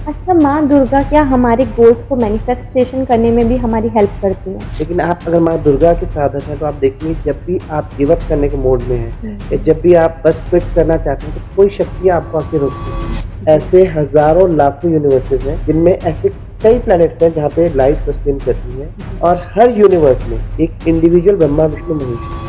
अच्छा, माँ दुर्गा क्या हमारे गोल्स को मैनिफेस्टेशन करने में भी हमारी हेल्प करती है? लेकिन आप अगर माँ दुर्गा के साधक हैं तो आप देखेंगे जब भी आप गिव अप करने के मोड में हैं या हुँ। जब भी आप बस क्विट करना चाहते हैं तो कोई शक्ति आपको आके रोकती है। जी। ऐसे हज़ारों लाखों यूनिवर्सेज़ हैं जिनमें ऐसे कई प्लैनेट्स हैं जहाँ पे लाइफ सस्टेन करती है जी। और हर यूनिवर्स में एक इंडिविजुअल ब्रह्मा विष्णु महेश है।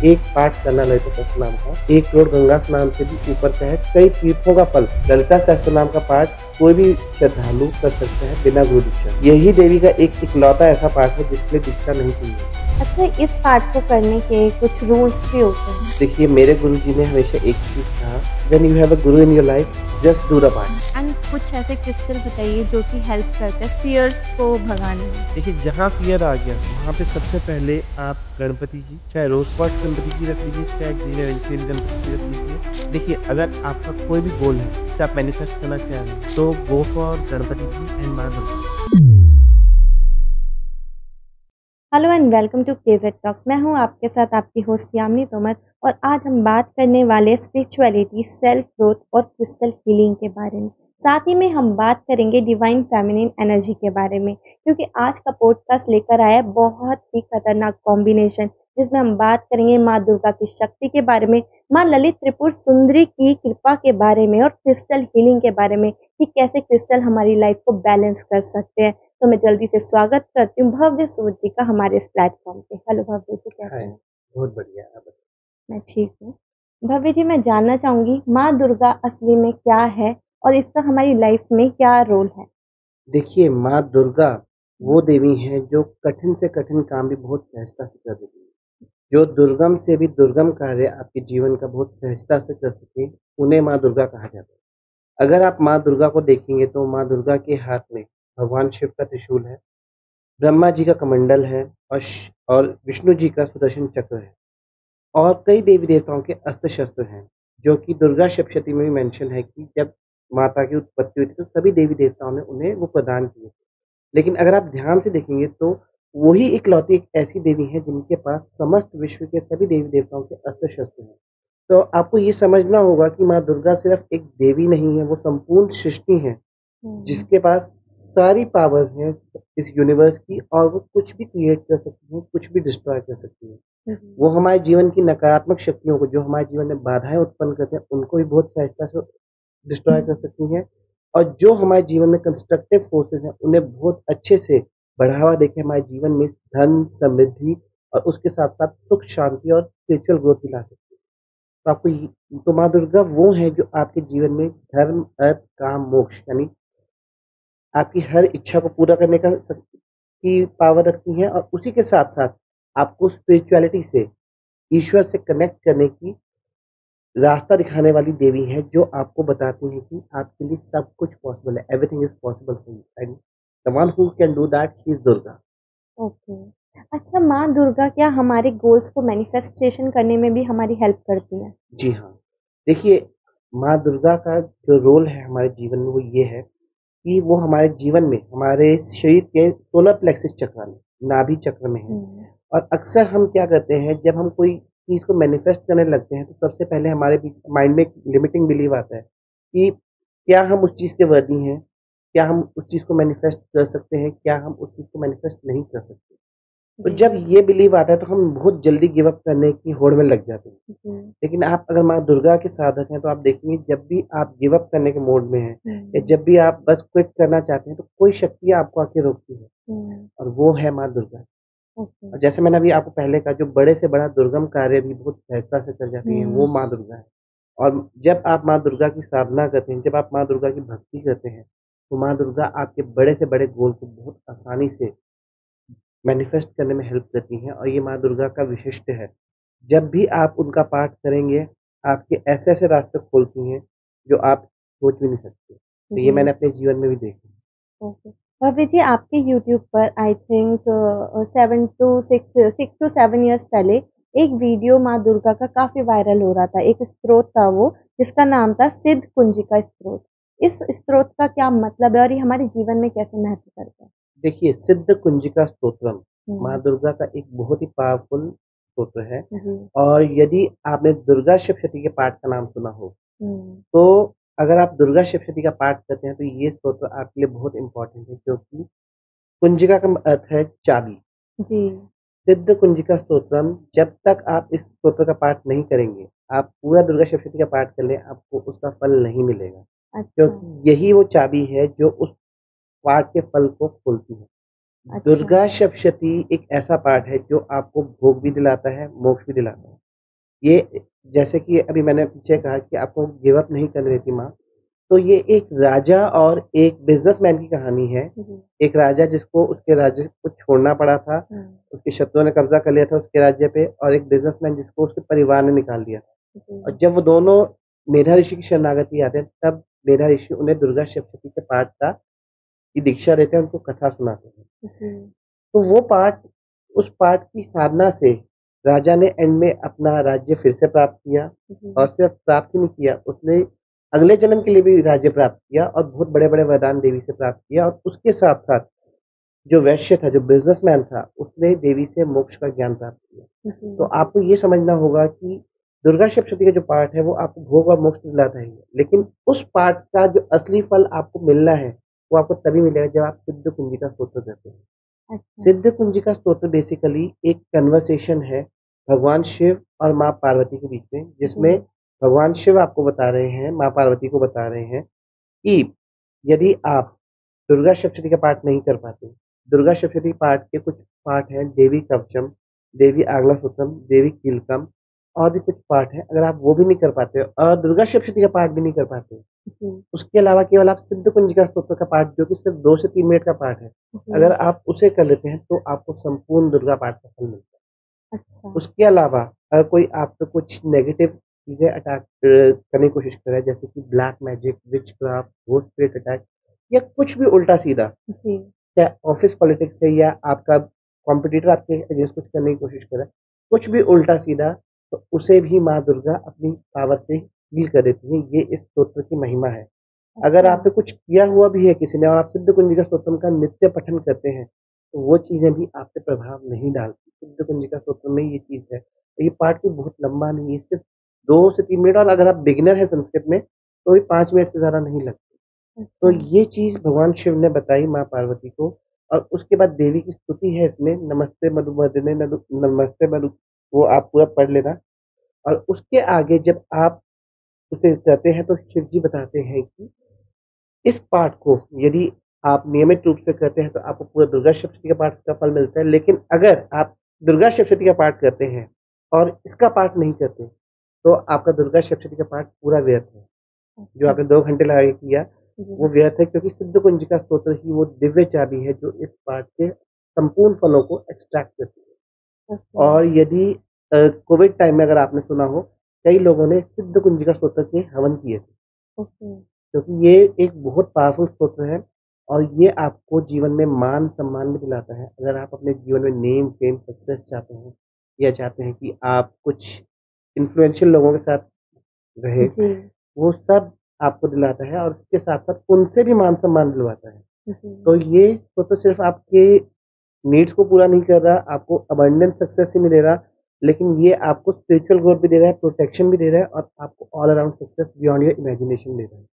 एक पाठ करना ललिता सहस्त्रनाम का 1 करोड़ गंगा स्नान से भी ऊपर का है, कई तीर्थों का फल। ललिता सहस्त्रनाम का पाठ कोई भी श्रद्धालु कर सकता है बिना गुरु दीक्षा। यही देवी का एक इकलौता ऐसा पाठ है जिसके लिए दीक्षा नहीं चाहिए। अच्छा, इस पाठ को करने के कुछ रूल्स भी होते हैं? देखिए मेरे गुरुजी ने हमेशा एक चीज़ कहा, when you have a Guru in your life just do the पाठ। एंड कुछ ऐसे क्रिस्टल बताइए जो कि हेल्प करते हैं फियर्स को भगाने में। देखिए जहाँ फियर आ गया वहाँ पे सबसे पहले आप गणपति जी, चाहे रोज क्वार्ट्ज गणपति जी रख लीजिए, चाहे ग्रीन एंशियंट गणपति जी रख लीजिए। देखिए अगर आपका कोई भी गोल है जिसे आप मैनिफेस्ट करना चाह रहे हैं तो go for Ganpati ji and माँ Durga. Hello and welcome to KZ talks. मैं हूं आपके साथ आपकी होस्ट यामिनी तोमर और आज हम बात करने वाले स्पिरिचुअलिटी, सेल्फ ग्रोथ और क्रिस्टल हीलिंग के बारे में। साथ ही में हम बात करेंगे डिवाइन फेमिनिन एनर्जी के बारे में, क्योंकि आज का पॉडकास्ट लेकर आया है बहुत ही खतरनाक कॉम्बिनेशन, जिसमें हम बात करेंगे माँ दुर्गा की शक्ति के बारे में, माँ ललित त्रिपुर सुंदरी की कृपा के बारे में और क्रिस्टल हीलिंग के बारे में कि कैसे क्रिस्टल हमारी लाइफ को बैलेंस कर सकते हैं। तो मैं जल्दी से स्वागत करती हूँ भव्य सूद जी का हमारे इस प्लेटफॉर्म पे। हेलो भव्य जी, कैसे हाय, हैं? बहुत बढ़िया आप बताइए। मैं ठीक हूँ। भव्य जी, मैं जानना चाहूंगी माँ दुर्गा असली में क्या है और इसका हमारी लाइफ में क्या रोल है? देखिए माँ दुर्गा हम्म। वो देवी हैं जो कठिन से कठिन काम भी बहुत सहजता से कर देती है। जो दुर्गम से भी दुर्गम कार्य आपके जीवन का बहुत सहजता से कर सके, उन्हें माँ दुर्गा कहा जाता है। अगर आप माँ दुर्गा को देखेंगे तो माँ दुर्गा के हाथ में भगवान शिव का त्रिशूल है, ब्रह्मा जी का कमंडल है और विष्णु जी का सुदर्शन चक्र है और कई देवी देवताओं के अस्त्र शस्त्र हैं, जो कि दुर्गा सप्तशती में भी मेंशन है कि जब माता की उत्पत्ति हुई थी तो सभी देवी देवताओं ने उन्हें वो प्रदान किए थे। लेकिन अगर आप ध्यान से देखेंगे तो वही इकलौती एक ऐसी देवी है जिनके पास समस्त विश्व के सभी देवी-देवताओं के अस्त्र-शस्त्र हैं। तो आपको ये समझना होगा कि माँ दुर्गा सिर्फ़ एक देवी नहीं है, वो संपूर्ण सृष्टि है, हम्म। जिसके पास सारी पावर्स हैं इस यूनिवर्स की और वो कुछ भी क्रिएट कर सकती हैं, कुछ भी डिस्ट्रॉय कर सकती हैं। हम्म। वो हमारे जीवन की नकारात्मक शक्तियों को, जो हमारे जीवन में बाधाएँ उत्पन्न करते हैं, उनको भी बहुत सहजता से डिस्ट्रॉय कर सकती हैं और जो हमारे जीवन में कंस्ट्रक्टिव फोर्सेस हैं, उन्हें बहुत अच्छे से बढ़ावा देके हमारे जीवन में धन, समृद्धि और उसके साथ-साथ सुख, शांति और स्पिरिचुअल ग्रोथ भी ला सकती है। तो आपको ये तो माँ दुर्गा वो हैं जो आपके जीवन में धर्म, अर्थ, काम, मोक्ष यानी आपकी हर इच्छा को पूरा करने का की पावर रखती हैं और उसी के साथ-साथ आपको स्पिरिचुअलिटी से, ईश्वर से कनेक्ट करने की रास्ता दिखाने वाली देवी हैं, जो आपको बताती हैं कि आपके लिए सब कुछ पॉसिबल है, everything is possible for you and the one who can do that she is Durga. Okay. अच्छा, माँ दुर्गा क्या हमारे गोल्स को मैनिफेस्टेशन करने में भी हमारी हेल्प करती है? जी हाँ, देखिए माँ दुर्गा का जो रोल है हमारे जीवन में वो ये है कि वो हमारे जीवन में, हमारे शरीर के सोलर प्लेक्सिस चक्र में, नाभि चक्र में है हम्म। और अक्सर हम क्या करते हैं जब हम कोई चीज़ को मैनिफेस्ट करने लगते हैं, तो सबसे पहले हमारे बीच माइंड में एक लिमिटिंग बिलीव आता है कि क्या हम उस चीज़ के वर्दी हैं? क्या हम उस चीज़ को मैनिफेस्ट कर सकते हैं? क्या हम उस चीज़ को मैनिफेस्ट नहीं कर सकते? तो जी। जब ये बिलीव आता है तो हम बहुत जल्दी गिव अप करने की होड़ में लग जाते हैं। जी। लेकिन आप अगर माँ दुर्गा के साधक हैं तो आप देखेंगे जब भी आप गिव अप करने के मोड में हैं या हम्म। जब भी आप बस क्विट करना चाहते हैं तो कोई शक्ति आपको आके रोकती है हम्म। और वो है माँ दुर्गा। ओके। और जैसे मैंने अभी आपको पहले कहा जो बड़े से बड़ा दुर्गम कार्य भी बहुत सहजता से कर जाती हैं, वो हम्म। माँ दुर्गा है। और जब आप माँ दुर्गा की साधना करते हैं, जब आप माँ दुर्गा की भक्ति करते हैं, तो माँ दुर्गा आपके बड़े से बड़े गोल को बहुत आसानी से मैनिफेस्ट करने में हेल्प करती हैं और ये माँ दुर्गा का विशिष्ट है। जब भी आप उनका पाठ करेंगे, आपके ऐसे-ऐसे रास्ते खोलती हैं, जो आप सोच भी नहीं सकते। तो ये जी। मैंने अपने जीवन में भी देखा है। ओके। भव्य जी, आपके यूट्यूब पर आई थिंक 6 टू 7 इयर्स पहले एक वीडियो माँ दुर्गा का काफ़ी वायरल हो रहा था। एक स्त्रोत था वो, जिसका नाम था सिद्ध कुंजिका स्त्रोत। इस स्त्रोत का क्या मतलब है और ये हमारे जीवन में कैसे महत्व करता है? देखिए, सिद्ध कुंजिका स्तोत्रम माँ हुँ। दुर्गा का एक बहुत ही पावरफुल स्तोत्र है जी। और यदि आपने दुर्गा सप्तशती के पाठ का नाम सुना हो, हुँ। तो अगर आप दुर्गा सप्तशती का पाठ करते हैं तो ये स्तोत्र आपके लिए बहुत इम्पोर्टेंट है, क्योंकि कुंजिका का अर्थ है चाबी। जी। सिद्ध कुंजिका स्तोत्रम, जब तक आप इस स्तोत्र का पाठ नहीं करेंगे, आप पूरा दुर्गा सप्तशती का पाठ कर लें, आपको उसका फल नहीं मिलेगा, अच्छा। क्योंकि यही वो चाबी है जो उस पाठ के फल को खोलती है। अच्छा। दुर्गा सप्तशती एक ऐसा पाठ है जो आपको भोग भी दिलाता है, मोक्ष भी दिलाता है। ये जैसे कि अभी मैंने पीछे कहा कि आपको गिव अप नहीं करने देती माँ, तो ये एक राजा और एक बिजनेसमैन की कहानी है। जी। एक राजा जिसको उसके राज्य को छोड़ना पड़ा था, उसके शत्रुओं ने कब्जा कर लिया था उसके राज्य पे, और एक बिजनेसमैन जिसको उसके परिवार ने निकाल दिया था। जी। और जब वो दोनों मेधा ऋषि की शरणागति आते हैं, तब मेधा ऋषि उन्हें दुर्गा सप्तशती के पाठ का की दीक्षा देते हैं, उनको कथा सुनाते हैं। जी। तो वो पाठ, उस पाठ की साधना से राजा ने एंड में अपना राज्य फिर से प्राप्त किया, जी। और सिर्फ प्राप्त ही नहीं किया, उसने अगले जन्म के लिए भी राज्य प्राप्त किया और बहुत बड़े-बड़े वरदान देवी से प्राप्त किया, और उसके साथ-साथ जो वैश्य था, जो बिज़नेसमैन था, उसने देवी से मोक्ष का ज्ञान प्राप्त किया। तो जी। आपको ये समझना होगा कि दुर्गा सप्तशती का जो पाठ है, वो आपको भोग और मोक्ष दिलाता है, लेकिन उस पाठ का जो असली फल आपको मिलना है, वो आपको तभी मिलेगा जब आप सिद्ध कुंजिका स्तोत्र करते हैं। अच्छा। सिद्ध कुंजिका स्तोत्र बेसिकली एक कन्वर्सेशन है भगवान शिव और माँ पार्वती के बीच में, जिसमें जी। भगवान शिव आपको बता रहे हैं, माँ पार्वती को बता रहे हैं कि यदि आप दुर्गा सप्तशती का पाठ नहीं कर पाते, दुर्गा सप्तशती पाठ के कुछ पाठ हैं, देवी कवचम, देवी आग्लासूत्रम, देवी कीलकम, और भी कुछ पाठ हैं, अगर आप वो भी नहीं कर पाते और दुर्गा सप्तशती का पाठ भी नहीं कर पाते, जी। उसके अलावा केवल आप सिद्ध कुंजिका स्तोत्र का पाठ, जो कि सिर्फ 2 से 3 मिनट का पाठ है, जी। अगर आप उसे कर लेते हैं तो आपको संपूर्ण दुर्गा पाठ का फल मिलता है। अच्छा। उसके अलावा अगर कोई आप पे कुछ नेगेटिव चीज़ें अटैक करने की कोशिश कर रहा है, जैसे कि black magic, witchcraft, ghost spirit attack, या कुछ भी उल्टा-सीधा, जी। चाहे ऑफ़िस पॉलिटिक्स है या आपका कॉम्पिटिटर आपके अगेंस्ट कुछ करने की कोशिश कर रहा है, कुछ भी उल्टा-सीधा, तो उसे भी माँ दुर्गा अपनी पावर से हील कर देती है। ये इस स्तोत्र की महिमा है। अगर अच्छा। आप पे कुछ किया हुआ भी है किसी ने और आप सिद्ध कुंजिका स्तोत्रम का नित्य पठन करते हैं, तो वो चीज़ें भी आप पे प्रभाव नहीं डालती। सिद्ध कुंजिका स्तोत्र में ये चीज़ है। तो ये पाठ भी बहुत लंबा नहीं है, सिर्फ़ 2 से 3 मिनट, और अगर आप बिगिनर हैं संस्कृत में, तो भी 5 मिनट से ज़्यादा नहीं लगते। तो अच्छा। ये चीज़ भगवान शिव ने बताई माँ पार्वती को, और उसके बाद देवी की स्तुति है इसमें, नमस्ते मधुमर्दिने नमस्ते मधु, वो आप पूरा पढ़ लेना। और उसके आगे जब आप उसे कहते हैं तो शिव जी बताते हैं कि इस पाठ को यदि आप नियमित रूप से करते हैं तो आपको पूरा दुर्गा सप्तशती का पाठ का फल मिलता है। लेकिन अगर आप दुर्गा सप्तशती का पाठ करते हैं और इसका पाठ नहीं करते, तो आपका दुर्गा सप्तशती का पाठ पूरा व्यर्थ है। जो अच्छा। आपने 2 घंटे लगा के किया, वो जी। व्यर्थ है, क्योंकि सिद्ध कुंजिका स्तोत्र ही वो दिव्य चाबी है जो इस पाठ के संपूर्ण फलों को एक्सट्रैक्ट करती है। ओके। और यदि कोविड टाइम में अगर आपने सुना हो, कई लोगों ने सिद्ध कुंजिका स्तोत्र के हवन किए थे। ओके। क्योंकि ये एक बहुत पावरफुल स्तोत्र है, और ये आपको जीवन में मान-सम्मान भी दिलाता है। अगर आप अपने जीवन में नेम, फेम, सक्सेस चाहते हैं, या चाहते हैं कि आप कुछ इन्फ्लुएंशियल लोगों के साथ रहें, जी। वो सब आपको दिलाता है, और उसके साथ-साथ उनसे भी मान-सम्मान दिलवाता है। जी। तो ये स्तोत्र सिर्फ़ आपके नीड्स को पूरा नहीं कर रहा, आपको अबंडेंस सक्सेस ही नहीं दे रहा, लेकिन ये आपको स्पिरिचुअल ग्रोथ भी दे रहा है, प्रोटेक्शन भी दे रहा है, और आपको all around success beyond your imagination दे रहा है।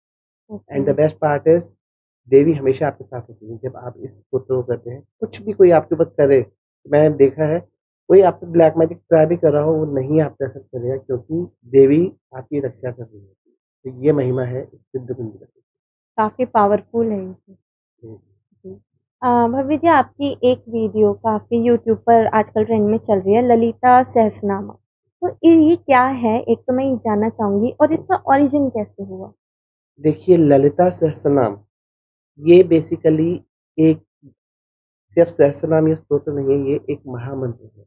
Okay. And the best part is, देवी हमेशा आपके साथ होती है जब आप इस स्तोत्र को करते हैं। कुछ भी कोई आपके ऊपर करे, मैंने देखा है, कोई आप पे ब्लैक मैजिक ट्राई भी कर रहा हो, वो नहीं आप पे असर करेगा, क्योंकि देवी आपकी रक्षा कर रही होती है। तो ये महिमा है इस सिद्ध कुंज की। काफ़ी पावरफुल है ये। जी। जी। भव्य जी, आपकी एक वीडियो काफ़ी यूट्यूब पर आजकल ट्रेंड में चल रही है, ललिता सहस्रनामा। तो ये क्या है? एक तो मैं ये जानना चाहूँगी, और इसका ओरिजिन कैसे हुआ? देखिए, ललिता सहस्त्रनाम, ये बेसिकली एक सिर्फ़ सहस्त्रनाम या स्तोत्र नहीं है, ये एक महामंत्र है।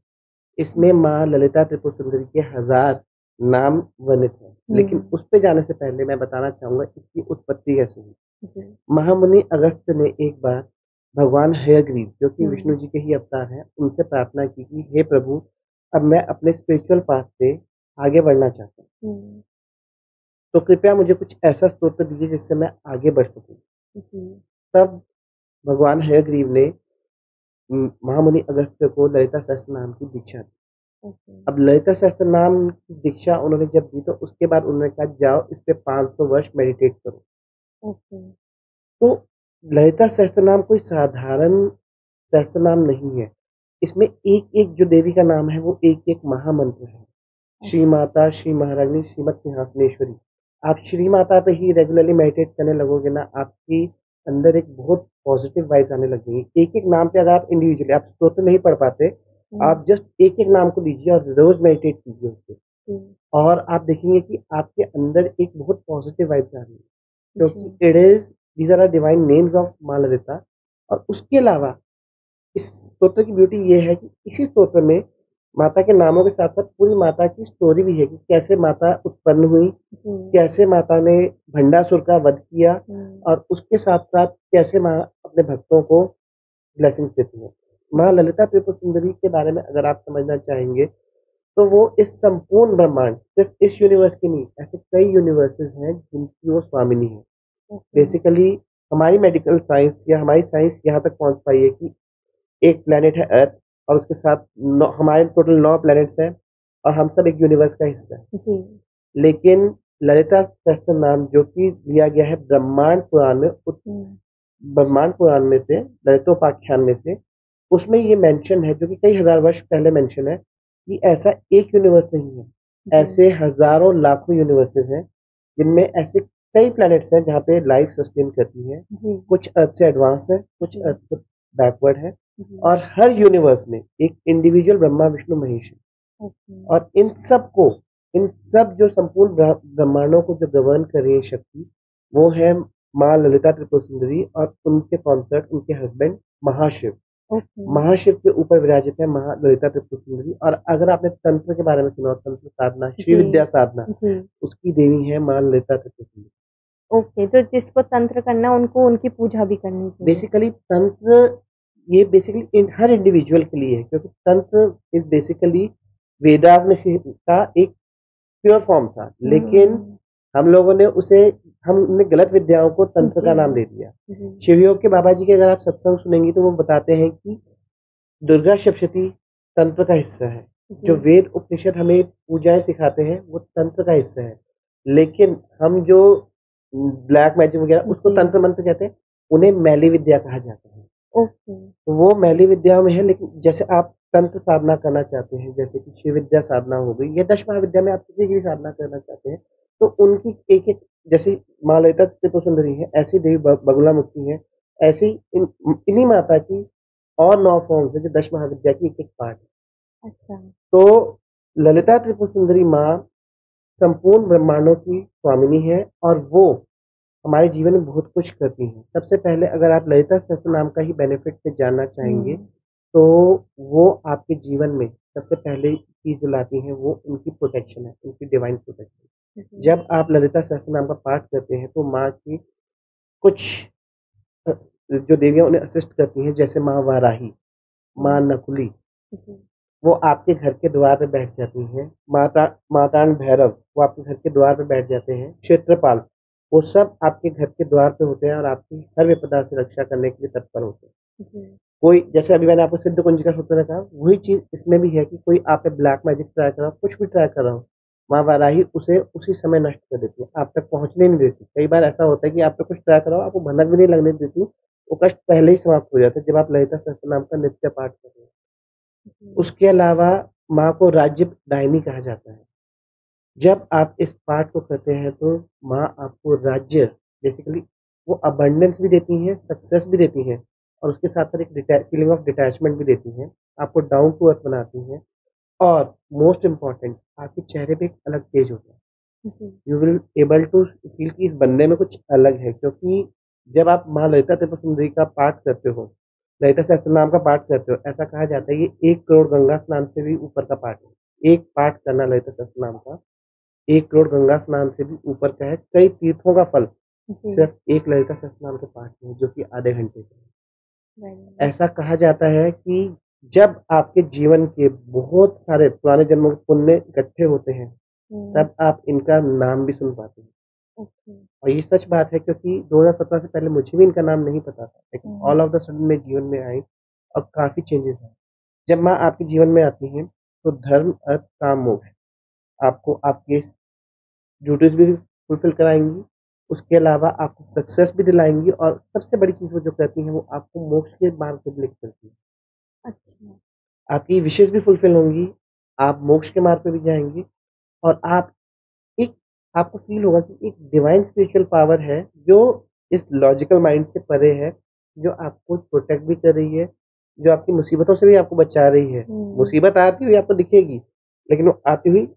इसमें माँ ललिता त्रिपुर सुंदरी के 1000 नाम वर्णित हैं। लेकिन हुँ। उस पे जाने से पहले मैं बताना चाहूँगा इसकी उत्पत्ति कैसे हुई। जी। महामुनि अगस्त्य ने एक बार भगवान हयग्रीव, जो कि हुँ। विष्णु जी के ही अवतार हैं, उनसे प्रार्थना की कि हे प्रभु, अब मैं अपने स्पिरिचुअल पाथ पे आगे बढ़ना चाहता हूँ। हुँ। तो कृपया मुझे कुछ ऐसा स्तोत्र दीजिए जिससे मैं आगे बढ़ सकूँ। जी। तब भगवान हयग्रीव ने महामुनि अगस्त्य को ललिता सहस्त्रनाम की दीक्षा दी। ओके, अब ललिता सहस्त्र नाम की दीक्षा उन्होंने जब दी तो उसके बाद उन्होंने कहा जाओ इस पे 500 वर्ष मेडिटेट करो। ओके, तो ललिता सहस्त्र नाम कोई साधारण सहस्त्र नाम नहीं है। इसमें एक-एक जो देवी का नाम है वो एक-एक महामंत्र है। श्री अच्छा, माता, श्री महारानी, श्रीमत सिंहासनेश्वरी। आप श्री माता पे ही रेगुलरली मेडिटेट करने लगोगे ना, आपके अंदर एक बहुत पॉजिटिव वाइब्स आने लगेंगी। एक-एक नाम पे अगर आप इंडिविजुअली आप स्तोत्र नहीं पढ़ पाते, हुँ, आप जस्ट एक-एक नाम को लीजिए और रोज़ मेडिटेट कीजिए उस पे। जी, और आप देखेंगे कि आपके अंदर एक बहुत पॉजिटिव वाइब्स आ रही है, क्योंकि जी, it is these are divine names of Maa Lalita. और उसके अलावा इस स्तोत्र की ब्यूटी ये है कि इसी स्तोत्र में माता के नामों के साथ-साथ पूरी माता की स्टोरी भी है कि कैसे माता उत्पन्न हुई, जी, कैसे माता ने भंडासुर का वध किया हुँ, और उसके साथ-साथ कैसे माँ अपने भक्तों को ब्लेसिंग्स देती हैं। माँ जी, ललिता त्रिपुर सुंदरी के बारे में अगर आप समझना चाहेंगे, तो वो इस संपूर्ण ब्रह्मांड, सिर्फ़ इस यूनिवर्स की नहीं, ऐसे कई यूनिवर्सेज़ हैं जिनकी वो स्वामिनी है। ओके, बेसिकली हमारी मेडिकल साइंस या हमारी साइंस यहाँ तक पहुँच पाई है कि एक प्लैनेट है अर्थ और उसके साथ नौ हमारे टोटल 9 प्लैनेट्स हैं और हम सब एक यूनिवर्स का हिस्सा हैं। जी, लेकिन ललिता सहस्त्र नाम जो कि लिया गया है ब्रह्मांड पुराण में हुँ, ब्रह्मांड पुराण में से, ललितोपाख्यान में से, उसमें ये मेंशन है जो कि कई हज़ार वर्ष पहले मेंशन है कि ऐसा एक यूनिवर्स नहीं है। जी, ऐसे हज़ारों लाखों यूनिवर्सेज़ हैं, जिनमें ऐसे कई प्लैनेट्स हैं जहाँ पे लाइफ सस्टेन करती है। जी, कुछ अर्थ से एडवांस है, कुछ जी, अर्थ से बैकवर्ड है जी, और हर यूनिवर्स में एक इंडिविजुअल ब्रह्मा, विष्णु, महेश है। ओके, और इन सब जो संपूर्ण ब्रह्मांडों को जो गवर्न कर रही है शक्ति, वो है माँ ललिता त्रिपुर सुंदरी और उनके कॉन्सर्ट उनके हस्बैंड महाशिव। ओके, महाशिव के ऊपर विराजित है महा ललिता त्रिपुर सुंदरी। और अगर आपने तंत्र के बारे में सुना हो, तंत्र साधना, श्री जी, विद्या साधना, जी, उसकी देवी है माँ ललिता त्रिपुर सुंदरी। ओके, तो जिसको तंत्र करना उनको उनकी पूजा भी करनी चाहिए। बेसिकली तंत्र ये बेसिकली हर इंडिविजुअल के लिए है, क्योंकि तंत्र इज बेसिकली वेदास में से का एक प्योर फॉर्म था, लेकिन हुँ, हम लोगों ने उसे हमने गलत विद्याओं को तंत्र जी, का नाम दे दिया। जी, शिवयोग के बाबा जी के अगर आप सत्संग सुनेंगी तो वो बताते हैं कि दुर्गा सप्तशती तंत्र का हिस्सा है। जो जी, वेद उपनिषद हमें पूजाएँ सिखाते हैं, वो तंत्र का हिस्सा है। लेकिन हम जो ब्लैक मैजिक वगैरह उसको जी, तंत्र मंत्र कहते हैं, उन्हें मैली विद्या कहा जाता है। ओके, तो वो मैली विद्या में है, लेकिन जैसे आप तंत्र साधना करना चाहते हैं, जैसे कि शिव विद्या साधना हो गई या दश महाविद्या में आप किसी की भी साधना करना चाहते हैं, तो उनकी एक-एक जैसे माँ ललिता त्रिपुर सुंदरी है, ऐसी देवी बगुला मुखी है, ऐसे ही इन्हीं माता की और 9 फॉर्म्स हैं जो दश महाविद्या की एक-एक पार्ट है। अच्छा, तो ललिता त्रिपुर सुंदरी माँ संपूर्ण ब्रह्मांडों की स्वामिनी है और वो हमारे जीवन में बहुत कुछ करती हैं। सबसे पहले अगर आप ललिता सहस्त्र नाम का ही बेनिफिट में जानना चाहेंगे, हुँ, तो वो आपके जीवन में सबसे पहले चीज़ जो लाती हैं वो उनकी प्रोटेक्शन है, उनकी डिवाइन प्रोटेक्शन। जी, जब आप ललिता सहस्त्र नाम का पाठ करते हैं तो माँ की कुछ अ, जो देवियाँ उन्हें असिस्ट करती हैं, जैसे माँ वाराही, माँ हुँ, नकुली, जी, वो आपके घर के द्वार पे बैठ जाती हैं। मार्तांड भैरव, वो आपके घर के द्वार पे बैठ जाते हैं। क्षेत्रपाल, वो सब आपके घर के द्वार पे होते हैं और आपकी हर विपदा से रक्षा करने के लिए तत्पर होते हैं। जी, कोई जैसे अभी मैंने आपको सिद्ध कुंजिका सूत्र में कहा, वही चीज़ इसमें भी है कि कोई आप पे ब्लैक मैजिक ट्राई कर रहा हो, कुछ भी ट्राई कर रहा हो, माँ वाराही उसे उसी समय नष्ट कर देती है, आप तक पहुँचने नहीं देती। कई बार ऐसा होता है कि आप पे कुछ ट्राई कर रहा हो, आपको भनक भी नहीं लगने देती, वो कष्ट पहले ही समाप्त हो जाता है जब आप ललिता सहस्त्रनाम का नित्य पाठ कर रहे हो। जी, उसके अलावा माँ को राज्यदायिनी कहा जाता है। जब आप इस पाठ को करते हैं तो माँ आपको राज्य बेसिकली वो अबंडेंस भी देती हैं, सक्सेस भी देती हैं और उसके साथ-साथ एक फीलिंग ऑफ डिटैचमेंट भी देती हैं। आपको डाउन टू अर्थ बनाती हैं और मोस्ट इम्पोर्टेंट आपके चेहरे पे एक अलग तेज होता है। जी, you will able to feel कि इस बंदे में कुछ अलग है, क्योंकि जब आप माँ ललिता त्रिपुर सुंदरी का पाठ करते हो, ललिता सहस्त्रनाम का पाठ करते हो, ऐसा कहा जाता है ये 1 करोड़ गंगा स्नान से भी ऊपर का पाठ है। एक पाठ करना ललिता सहस्त्रनाम का 1 करोड़ गंगा स्नान से भी ऊपर का है। कई तीर्थों का फल जी, सिर्फ एक ललिता सहस्त्रनाम के पाठ में है, जो कि आधे घंटे का है। Very nice. ऐसा कहा जाता है कि जब आपके जीवन के बहुत सारे पुराने जन्मों के पुण्य इकट्ठे होते हैं, हुँ, तब आप इनका नाम भी सुन पाते हैं। ओके, और ये सच बात है, क्योंकि 2017 से पहले मुझे भी इनका नाम नहीं पता था, लेकिन हुँ, ऑल ऑफ द सडन मेरे जीवन में आई और काफ़ी चेंजेस आए। जब माँ आपके जीवन में आती हैं, तो धर्म, अर्थ, काम, मोक्ष आपको आपके ड्यूटीज़ भी फुलफ़िल कराएँगी, उसके अलावा आपको सक्सेस भी दिलाएँगी और सबसे बड़ी चीज़ वो जो कहती हैं वो आपको मोक्ष के मार्ग पे भी लेके चलती हैं। अच्छा। आपकी विशेज़ भी फुलफ़िल होंगी, आप मोक्ष के मार्ग पे भी जाएँगी और आप एक आपको फ़ील होगा कि एक डिवाइन स्पिरिचुअल पावर है, जो इस लॉजिकल माइंड से परे है, जो आपको प्रोटेक्ट भी कर रही है, जो आपकी मुसीबतों से भी आपको बचा रही है। हुँ। मुसीबत आती हुई आपको दिखेगी, लेकिन वो आती हुई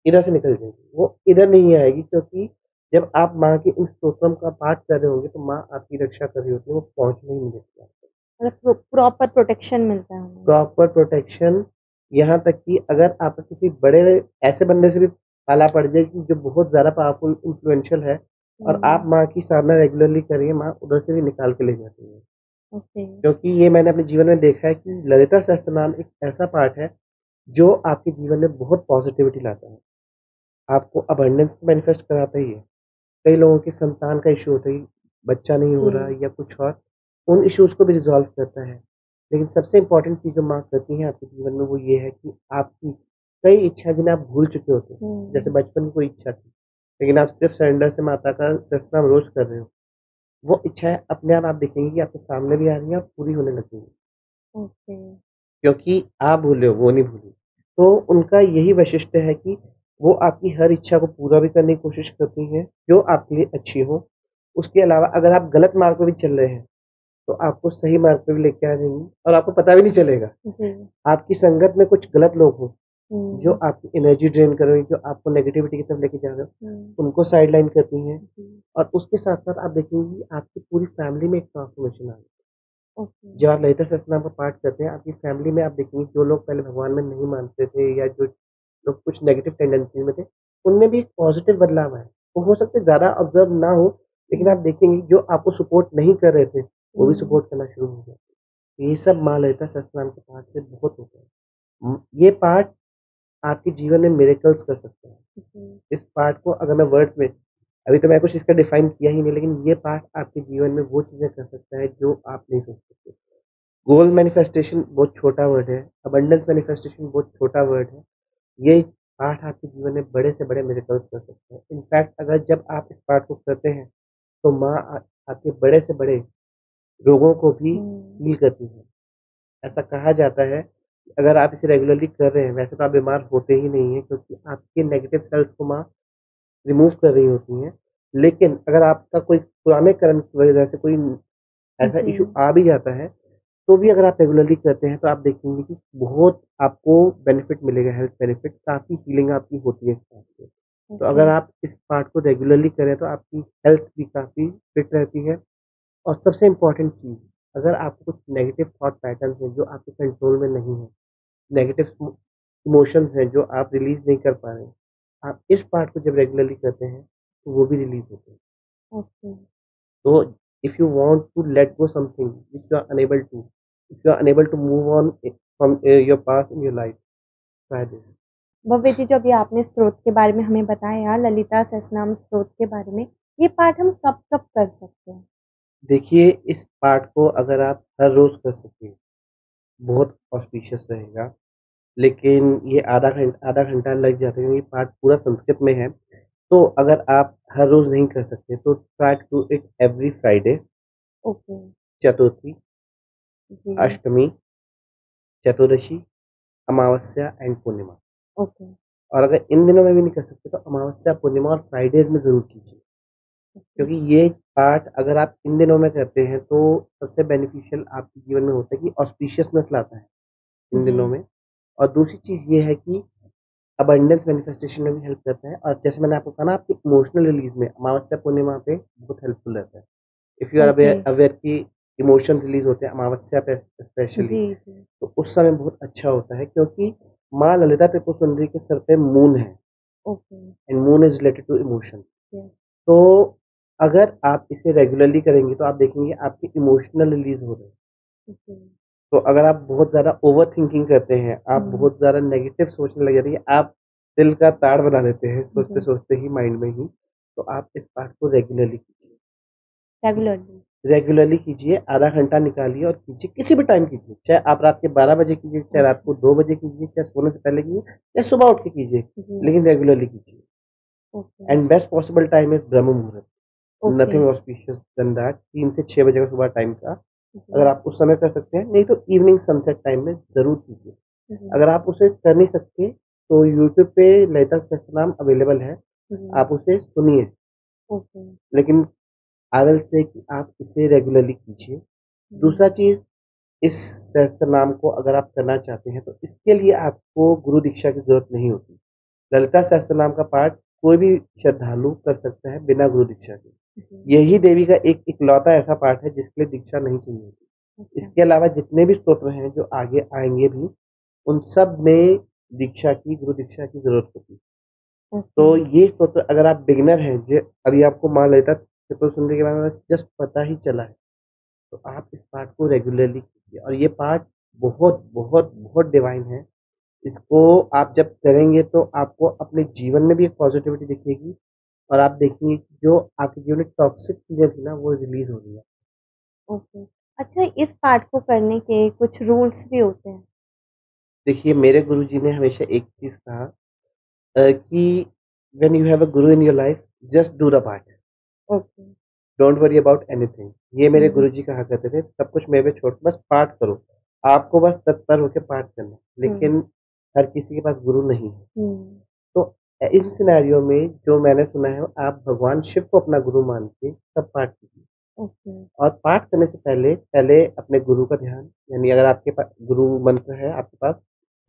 इधर से निकल जाएगी, वो इधर नहीं आएगी क्योंकि जब आप माँ के उस स्तोत्रम का पाठ कर रहे होंगे, तो माँ आपकी रक्षा कर रही होती है, वो पहुँचने ही नहीं देती आपको। मतलब प्रॉपर प्रोटेक्शन मिलता है हमें। प्रॉपर प्रोटेक्शन यहाँ तक कि अगर आप किसी बड़े ऐसे बंदे से भी पाला पड़ जाए कि जो बहुत ज़्यादा पावरफुल इन्फ्लुएंशियल है और आप हुँ। माँ की साधना रेगुलरली करिए, माँ उधर से भी निकाल के ले जाती है। ओके। क्योंकि ये मैंने अपने जीवन में देखा है कि ललिता सहस्त्रनाम एक ऐसा पाठ है, जो आपके जीवन में बहुत पॉजिटिविटी लाता है। आपको अबंडेंस मैनिफेस्ट कराता ही है। कई लोगों की संतान का इश्यू होता है, बच्चा नहीं हो रहा जी। या कुछ और, उन इश्यूज़ को भी रिज़ॉल्व करता है। लेकिन सबसे इम्पोर्टेंट चीज़ जो माँ करती हैं आपके जीवन में वो ये है कि आपकी कई इच्छाएँ जिन्हें आप भूल चुके होते हैं, जैसे हुँ। बचपन की कोई इच्छा थी, लेकिन आप सिर्फ़ सरेंडर से माता का सहस्त्रनाम रोज़ कर रहे हो, वो इच्छाएँ अपने आप देखेंगी कि आपके सामने भी आ रही हैं और पूरी होने लगेंगी। ओके। क्योंकि आप भूले हो, वो नहीं भूली। तो उनका यही वैशिष्ट्य है कि वो आपकी हर इच्छा को पूरा भी करने की कोशिश करती हैं, जो आपके लिए अच्छी हो। उसके अलावा अगर आप गलत मार्ग पे भी चल रहे हैं, तो आपको सही मार्ग पे भी लेके आ जाएँगी और आपको पता भी नहीं चलेगा। जी। आपकी संगत में कुछ गलत लोग हों, जो हुँ। आपकी एनर्जी ड्रेन कर रहे हो, जो आपको नेगेटिविटी की तरफ लेके जा रहे हो, हुँ। उनको साइडलाइन करती हैं जी। और उसके साथ-साथ आप देखेंगी आपकी पूरी फैमिली में एक ट्रांसफॉर्मेशन आ रही है। ओके। जब आप ललिता सहस्त्रनाम का पाठ करते हैं, आपकी फैमिली में आप देखेंगे जो लोग पहले भगवान में नहीं मानते थे या जो लोग कुछ नेगेटिव टेंडेंसी में थे, उनमें भी एक पॉज़िटिव बदलाव आया। वो हो सकता है ज़्यादा ऑब्ज़र्व ना हो, लेकिन आप हुँ। देखेंगे जो आपको सपोर्ट नहीं कर रहे थे, वो भी हुँ। सपोर्ट करना शुरू हो गए। ये सब माँ ललिता सहस्त्रनाम के पाठ से बहुत होता है। ये पाठ आपके जीवन में मिरेकल्स कर सकता है। जी। इस पाठ को अगर मैं वर्ड्स में अभी तो मैं कुछ इसका डिफाइन किया ही नहीं, लेकिन ये पाठ आपके जीवन में वो चीज़ें कर सकता है जो आप नहीं सोच सकते। गोल मैनिफेस्टेशन बहुत छोटा वर्ड है, अबंडेंस मैनिफेस्टेशन बहुत छोटा वर्ड है। ये पाठ आपके जीवन में बड़े से बड़े मिरेकल्स कर सकते हैं। इनफैक्ट अगर जब आप इस पाठ को करते हैं, तो माँ आपके बड़े से बड़े रोगों को भी हुँ। हील करती है। ऐसा कहा जाता है कि अगर आप इसे रेगुलरली कर रहे हैं, वैसे तो आप बीमार होते ही नहीं हैं क्योंकि आपके नेगेटिव सेल्स को माँ रिमूव कर रही होती हैं। लेकिन अगर आपका कोई पुराने कर्म की वजह से कोई ऐसा जी। इश्यू आ भी जाता है, तो भी अगर आप रेगुलरली करते हैं, तो आप देखेंगे कि बहुत आपको बेनिफिट मिलेगा, हेल्थ बेनिफिट, काफ़ी हीलिंग आपकी होती है इस पाठ से। तो ओके। अगर आप इस पाठ को रेगुलरली करें, तो आपकी हेल्थ भी काफ़ी फिट रहती है और सबसे इम्पोर्टेंट चीज़, अगर आपको कुछ नेगेटिव थॉट पैटर्न्स हैं, जो आपके कंट्रोल में नहीं है, नेगेटिव इमोशंस हैं, जो आप रिलीज़ नहीं कर पा रहे हैं, आप इस पाठ को जब रेगुलरली करते हैं, तो वो भी रिलीज़ होते हैं। Okay. So, if you want to let go something which you are unable to, if you are unable to move on from your past in your life, try this. भव्य जी, जो अभी आपने स्रोत के बारे में हमें बताया, ललिता सहस्रनाम स्रोत के बारे में, ये पाठ हम कब-कब कर सकते हैं? देखिए, इस पाठ को अगर आप हर रोज़ कर सकें, बहुत ऑस्पिशियस रहेगा, लेकिन ये आधा घंटा लग जाता है क्योंकि पाठ पूरा संस्कृत में है। तो अगर आप हर रोज़ नहीं कर सकते, तो try to do it every Friday, okay. Chaturthi, जी। Ashtami, Chaturdashi, Amavasya and Purnima. Okay. और अगर इन दिनों में भी नहीं कर सकते, तो अमावस्या, पूर्णिमा और फ्राइडेज़ में ज़रूर कीजिए। ओके। क्योंकि ये पाठ अगर आप इन दिनों में करते हैं, तो सबसे बेनिफिशियल आपके जीवन में होता है कि ऑस्पिशियसनेस लाता है इन जी। दिनों में। और दूसरी चीज़ ये है कि अबंडेंस मैनिफेस्टेशन में भी हेल्प करता है और जैसे मैंने आपको कहा ना आपकी इमोशनल रिलीज़ में अमावस्या, पूर्णिमा पे बहुत हेल्पफुल रहता है। If you are okay. Aware कि इमोशंस रिलीज़ होते हैं अमावस्या पे स्पेशली, जी, जी। तो उस समय बहुत अच्छा होता है क्योंकि माँ ललिता त्रिपुर सुंदरी के सर पे मून है okay. And moon is related to emotion. Yes. तो अगर आप इसे रेगुलरली करेंगी, तो आप देखेंगे आपकी इमोशनल रिलीज़ हो रहे हैं। ओके। तो अगर आप बहुत ज़्यादा ओवरथिंकिंग करते हैं, आप हुँ। बहुत ज़्यादा नेगेटिव सोचने लग जाती हैं, आप दिल का ताड़ बना देते हैं जी। सोचते-सोचते ही माइंड में ही, तो आप इस पाठ को रेगुलरली कीजिए। रेगुलरली। रेगुलरली कीजिए, आधा घंटा निकालिए और कीजिए, किसी भी टाइम कीजिए, चाहे आप रात के 12 बजे कीजिए, चाहे रात को 2 बजे कीजिए, चाहे सोने से पहले कीजिए, चाहे सुबह उठ के कीजिए, जी। लेकिन रेगुलरली कीजिए। Okay. And best possible time is Brahma Muhurta, okay. Nothing auspicious than that, 3 से 6 बजे का सुबह टाइम का, अगर जी। आप उस समय कर सकते हैं, नहीं तो इवनिंग सनसेट टाइम में ज़रूर कीजिए। जी। अगर आप उसे कर नहीं सकते, तो यूट्यूब पे ललिता सहस्त्रनाम अवेलेबल है, जी। आप उसे सुनिए, ओके। लेकिन आई विल से कि आप इसे रेगुलरली कीजिए। दूसरा जी। चीज़, इस सहस्त्रनाम को अगर आप करना चाहते हैं, तो इसके लिए आपको गुरु दीक्षा की ज़रूरत नहीं होती। ललिता सहस्त्रनाम का पाठ कोई भी श्रद्धालु कर सकता है बिना गुरु दीक्षा के। जी। यही देवी का एक इकलौता ऐसा पाठ है जिसके लिए दीक्षा नहीं चाहिए होती। अच्छा। इसके अलावा जितने भी स्तोत्र हैं जो आगे आएँगे भी, उन सब में दीक्षा की, गुरु दीक्षा की ज़रूरत होती है। तो ओके। ये स्तोत्र अगर आप बिगिनर हैं, जो अभी आपको माँ ललिता त्रिपुर सुंदरी के बारे में जस्ट पता ही चला है, तो आप इस पाठ को रेगुलरली कीजिए और ये पाठ बहुत, बहुत, बहुत डिवाइन है। इसको आप जब करेंगे तो आपको अपने जीवन में भी एक पॉज़िटिविटी दिखेगी और आप देखेंगे कि जो आपके जीवन में टॉक्सिक चीज़ें थी ना, वो रिलीज़ हो रही है। ओके। अच्छा, इस पाठ को करने के कुछ रूल्स भी होते हैं? देखिए, मेरे गुरुजी ने हमेशा एक चीज़ कहा कि when you have a Guru in your life, just do the part, okay. Don't worry about anything. ये मेरे हुँ। गुरुजी कहा करते थे, सब कुछ मेरे पे छोड़ के बस पाठ करो। आपको बस तत्पर होके पाठ करना है, हुँ। लेकिन हर किसी के पास गुरु नहीं है। हुँ। तो इन सिनेरियो में जो मैंने सुना है, आप भगवान शिव को अपना गुरु मान के तब पाठ कीजिए। ओके। और पाठ करने से पहले अपने गुरु का ध्यान, यानी अगर आपके पास गुरु मंत्र है आपके पास,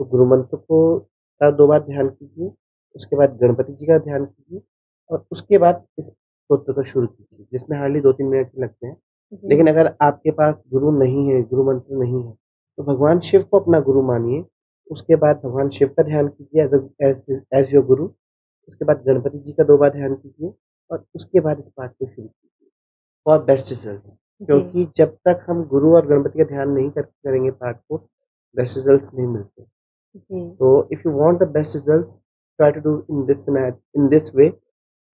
तो गुरु मंत्र को का 2 बार ध्यान कीजिए, उसके बाद गणपति जी का ध्यान कीजिए और उसके बाद इस स्तोत्र को शुरू कीजिए, जिसमें हार्डली 2-3 मिनट ही लगते हैं। जी। लेकिन अगर आपके पास गुरु नहीं है, गुरु मंत्र नहीं है, तो भगवान शिव को अपना गुरु मानिए, उसके बाद भगवान शिव का ध्यान कीजिए एज़ योर गुरु, उसके बाद गणपति जी का 2 बार ध्यान कीजिए और उसके बाद इस पाठ को शुरू कीजिए फॉर बेस्ट रिजल्ट्स। जी। क्योंकि जब तक हम गुरु और गणपति का ध्यान नहीं करेंगे पाठ को, बेस्ट रिजल्ट्स नहीं मिलते। जी। तो if you want the best results, try to do in this way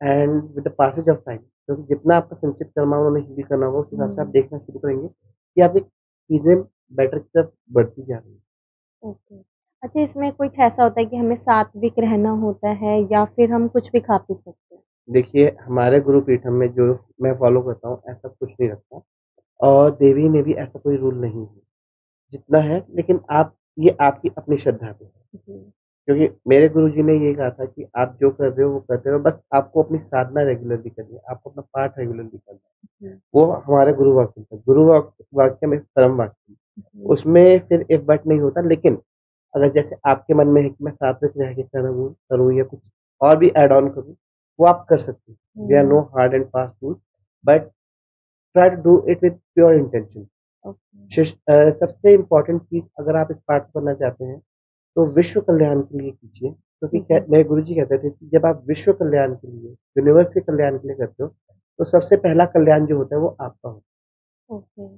and with the passage of time, क्योंकि जितना आपका संचित कर्मा उन्होंने हील करना होगा, उस हिसाब से आप हुँ। देखना शुरू करेंगे कि आपकी चीज़ें बेटर की तरफ बढ़ती जा रही हैं। ओके। अच्छा, इसमें कुछ ऐसा होता है कि हमें सात्विक रहना होता है या फिर हम कुछ भी खा पी सकते हैं? देखिए, हमारे गुरुपीठम में जो मैं फॉलो करता हूँ, ऐसा कुछ नहीं रखता और देवी में भी ऐसा कोई रूल नहीं है। जितना है, लेकिन आप ये आपकी अपनी श्रद्धा पे है। जी। क्योंकि मेरे गुरुजी ने ये कहा था कि आप जो कर रहे हो वो करते रहो, बस आपको अपनी साधना रेगुलरली करनी है, आपको अपना पाठ रेगुलरली करना है। जी। वो हमारे गुरु वाक्य था, वाक्य में परम वाक्य, जी। उसमें फिर इफ बट नहीं होता। लेकिन अगर जैसे आपके मन में है कि मैं सात्विक रह के करूँ या कुछ और भी ऐड ऑन करूँ, वो आप कर सकते हैं। देयर आर नो हुँ। Hard and fast rule, but try to do it with pure intention. Okay. सबसे इम्पोर्टेंट चीज़, अगर आप इस पाठ को करना चाहते हैं, तो विश्व कल्याण के लिए कीजिए, क्योंकि जी। मेरे गुरुजी कहते थे कि जब आप विश्व कल्याण के लिए, यूनिवर्स के कल्याण के लिए करते हो, तो सबसे पहला कल्याण जो होता है वो आपका होता ओके। है।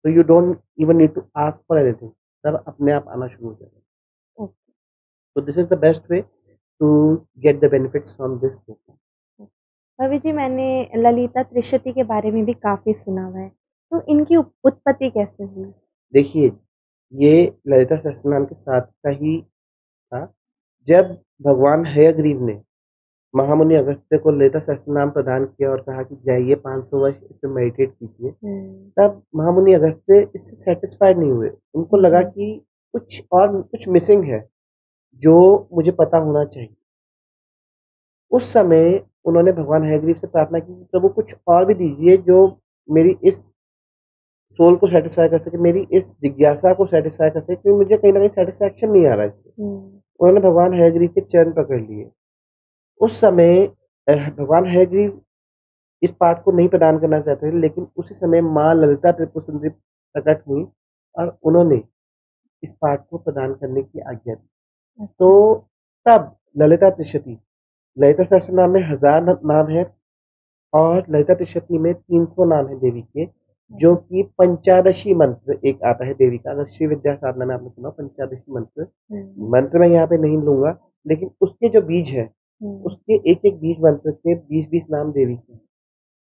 तो you don't even need to ask for anything, सब अपने आप आना शुरू हो जाएगा। ओके। तो this is the best way to get the benefits from this. Bhavya ji, मैंने ललिता त्रिशती के बारे में भी काफ़ी सुना हुआ है। तो इनकी उत्पत्ति कैसे हुई? देखिए, ये ललिता सहस्त्रनाम के साथ का ही था। जब भगवान हयग्रीव ने महामुनि अगस्त्य को ललिता सहस्त्रनाम प्रदान किया और कहा कि जाइए 500 वर्ष इस पे मेडिटेट कीजिए, हुँ। तब महामुनि अगस्त्य इससे सैटिस्फाइड नहीं हुए। उनको हुँ। लगा हुँ। कि कुछ मिसिंग है, जो मुझे पता होना चाहिए। उस समय उन्होंने भगवान हयग्रीव से प्रार्थना की कि प्रभु कुछ और भी दीजिए जो मेरी इस सोल को सैटिस्फाई कर सके, मेरी इस जिज्ञासा को सैटिस्फाई कर सके, क्योंकि मुझे कहीं न कहीं सैटिस्फैक्शन नहीं आ रहा है इससे। हुँ। उन्होंने भगवान हयग्रीव के चरण पकड़ लिए। उस समय भगवान हयग्रीव इस पाठ को नहीं प्रदान करना चाहते थे, लेकिन उसी समय माँ ललिता त्रिपुर सुंदरी प्रकट हुई और उन्होंने इस पाठ को प्रदान करने की आज्ञा दी। तो अच्छा। तब ललिता त्रिशती, ललिता सहस्त्रनाम में 1000 नाम है और ललिता त्रिशती में 300 नाम है देवी के, जो कि पंचादशी मंत्र एक आता है देवी का। अगर श्री विद्या साधना में आपने सुना पंचादशी मंत्र, हुँ। मंत्र मैं यहाँ पे नहीं लूँगा, लेकिन उसके जो बीज हैं, हुँ। उसके एक-एक बीज मंत्र के 20-20 नाम देवी के हैं।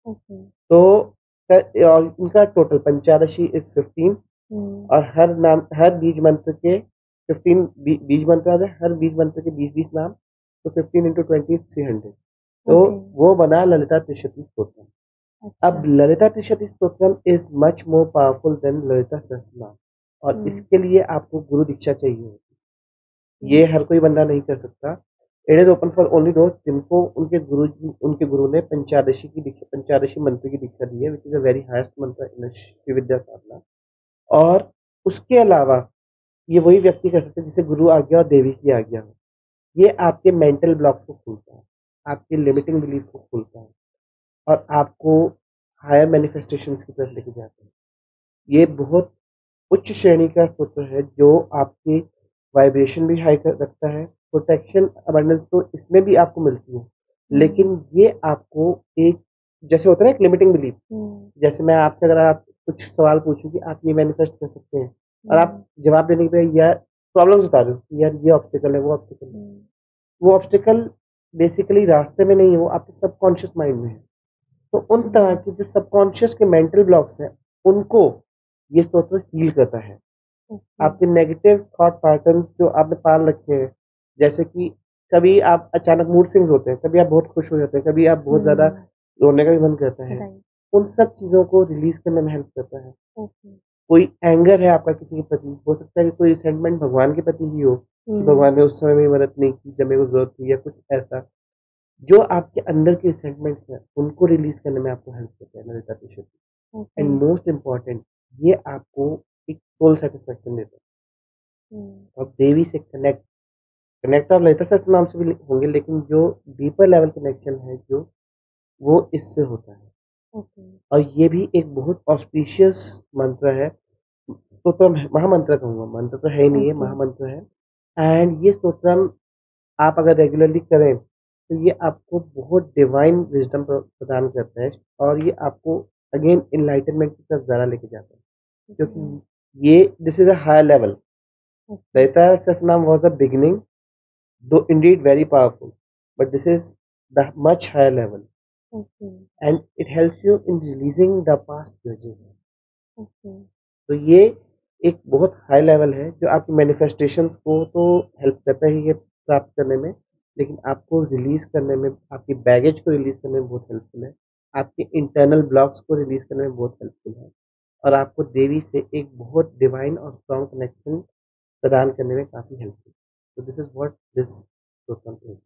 ओके। तो और इनका टोटल पंचादशी इज 15 और हर बीज मंत्र के 15 बीज मंत्र है, हर बीज मंत्र के 20-20 नाम, तो 15 into 20 300, तो वो बना ललिता त्रिशती स्तोत्रम। अब अच्छा। Lalita Trishati Stotram is much more powerful than Lalita Sahasranama, और इसके लिए आपको गुरु दीक्षा चाहिए होती। ये हर कोई बंदा नहीं कर सकता। It is open for only दोस्त जिनको उनके गुरु ने पंचादशी मंत्र की दीक्षा दी है, which is a very highest मंत्र इन श्री विद्या साधना। और उसके अलावा ये वही व्यक्ति कर सकते हैं जिसे गुरु आज्ञा और देवी की आज्ञा हो। ये आपके मेंटल ब्लॉक को खोलता है, आपकी लिमिटिंग बिलीफ को खोलता है, और आपको हायर मैनिफेस्टेशंस की तरफ लेके जाता है। ये बहुत उच्च श्रेणी का स्तोत्र है जो आपकी वाइब्रेशन भी हाई रखता है। प्रोटेक्शन अबंडेंस तो इसमें भी आपको मिलती है, लेकिन ये आपको एक, जैसे होता है ना एक लिमिटिंग बिलीफ, जैसे मैं आपसे अगर आप कुछ सवाल पूछूं कि आप ये मैनिफेस्ट कर सकते हैं, और आप जवाब देने के बाद यार प्रॉब्लम्स बता दो, यार ये ऑब्स्टिकल है, वो ऑब्स्टिकल है, वो ऑब्स्टिकल बेसिकली रास्ते में नहीं है, वो आपके सबकॉन्शियस माइंड में है। तो उन तरह के जो सबकॉन्शियस के मेंटल ब्लॉक्स हैं, उनको ये स्तोत्र हील करता है। आपके नेगेटिव थॉट पैटर्न्स जो आपने पाल रखे हैं, जैसे कि कभी आप अचानक मूड स्विंग्स होते हैं, कभी आप बहुत खुश हो जाते हैं, कभी आप बहुत ज़्यादा रोने का भी मन करता है, उन सब चीज़ों को रिलीज करने में हेल्प करता है। कोई एंगर है आपका किसी के प्रति, हो सकता है कि कोई रिसेंटमेंट भगवान के प्रति ही हो, कि भगवान ने उस समय मेरी मदद नहीं की जब मेरे को जरूरत थी, या कुछ ऐसा, जो आपके अंदर के रिसेंटमेंट्स हैं उनको रिलीज करने में आपको हेल्प करता है ललिता त्रिशती। एंड मोस्ट इम्पॉर्टेंट, ये आपको एक सोल सेटिस्फेक्शन देता है। और देवी से कनेक्ट और ललिता सहस्त्र नाम से भी होंगे, लेकिन जो डीपर लेवल कनेक्शन है जो वो इससे होता है। और ये भी एक बहुत ऑस्पिशियस मंत्र है, स्तोत्रम है, महामंत्र कहूँगा, मंत्र तो है ही नहीं है, महामंत्र है। एंड ये स्तोत्रम आप अगर रेगुलरली करें तो ये आपको बहुत डिवाइन विजडम प्रदान करता है, और ये आपको अगेन इनलाइटनमेंट की तरफ ज़्यादा लेके जाता है, क्योंकि ये this is a higher level. Lalita Sahasranama was a beginning, though indeed very powerful, but this is the much higher level, and it helps you in releasing the past grudges. तो ये एक बहुत हाई लेवल है जो आपकी मैनिफेस्टेशन को तो help करता ही है प्राप्त करने में, लेकिन आपको रिलीज करने में, आपकी बैगेज को रिलीज करने में बहुत हेल्पफुल है, आपके इंटरनल ब्लॉक्स को रिलीज करने में बहुत हेल्पफुल है, और आपको देवी से एक बहुत डिवाइन और स्ट्रॉन्ग कनेक्शन प्रदान करने में काफ़ी हेल्पफुल। तो this is what this stotram is.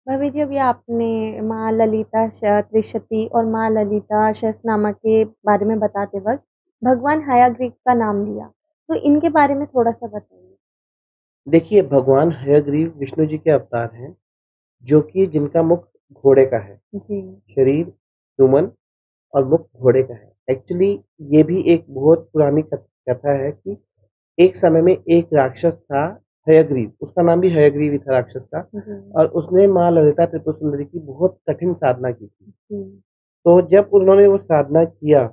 भाभी जी, अभी आपने माँ ललिता त्रिशती और माँ ललिता सहस्त्रनामा के बारे में बताते वक्त भगवान हयग्रीव का नाम लिया, तो इनके बारे में थोड़ा सा बताइए। देखिए, भगवान हयग्रीव विष्णु जी के अवतार हैं, जो कि जिनका मुख घोड़े का है, शरीर ह्यूमन और मुख घोड़े का है। एक्चुअली ये भी एक बहुत पुरानी कथा है कि एक समय में एक राक्षस था हयग्रीव, उसका नाम भी हयग्रीव ही था राक्षस का, और उसने माँ ललिता त्रिपुर सुंदरी की बहुत कठिन साधना की थी। तो जब उन्होंने वो साधना किया,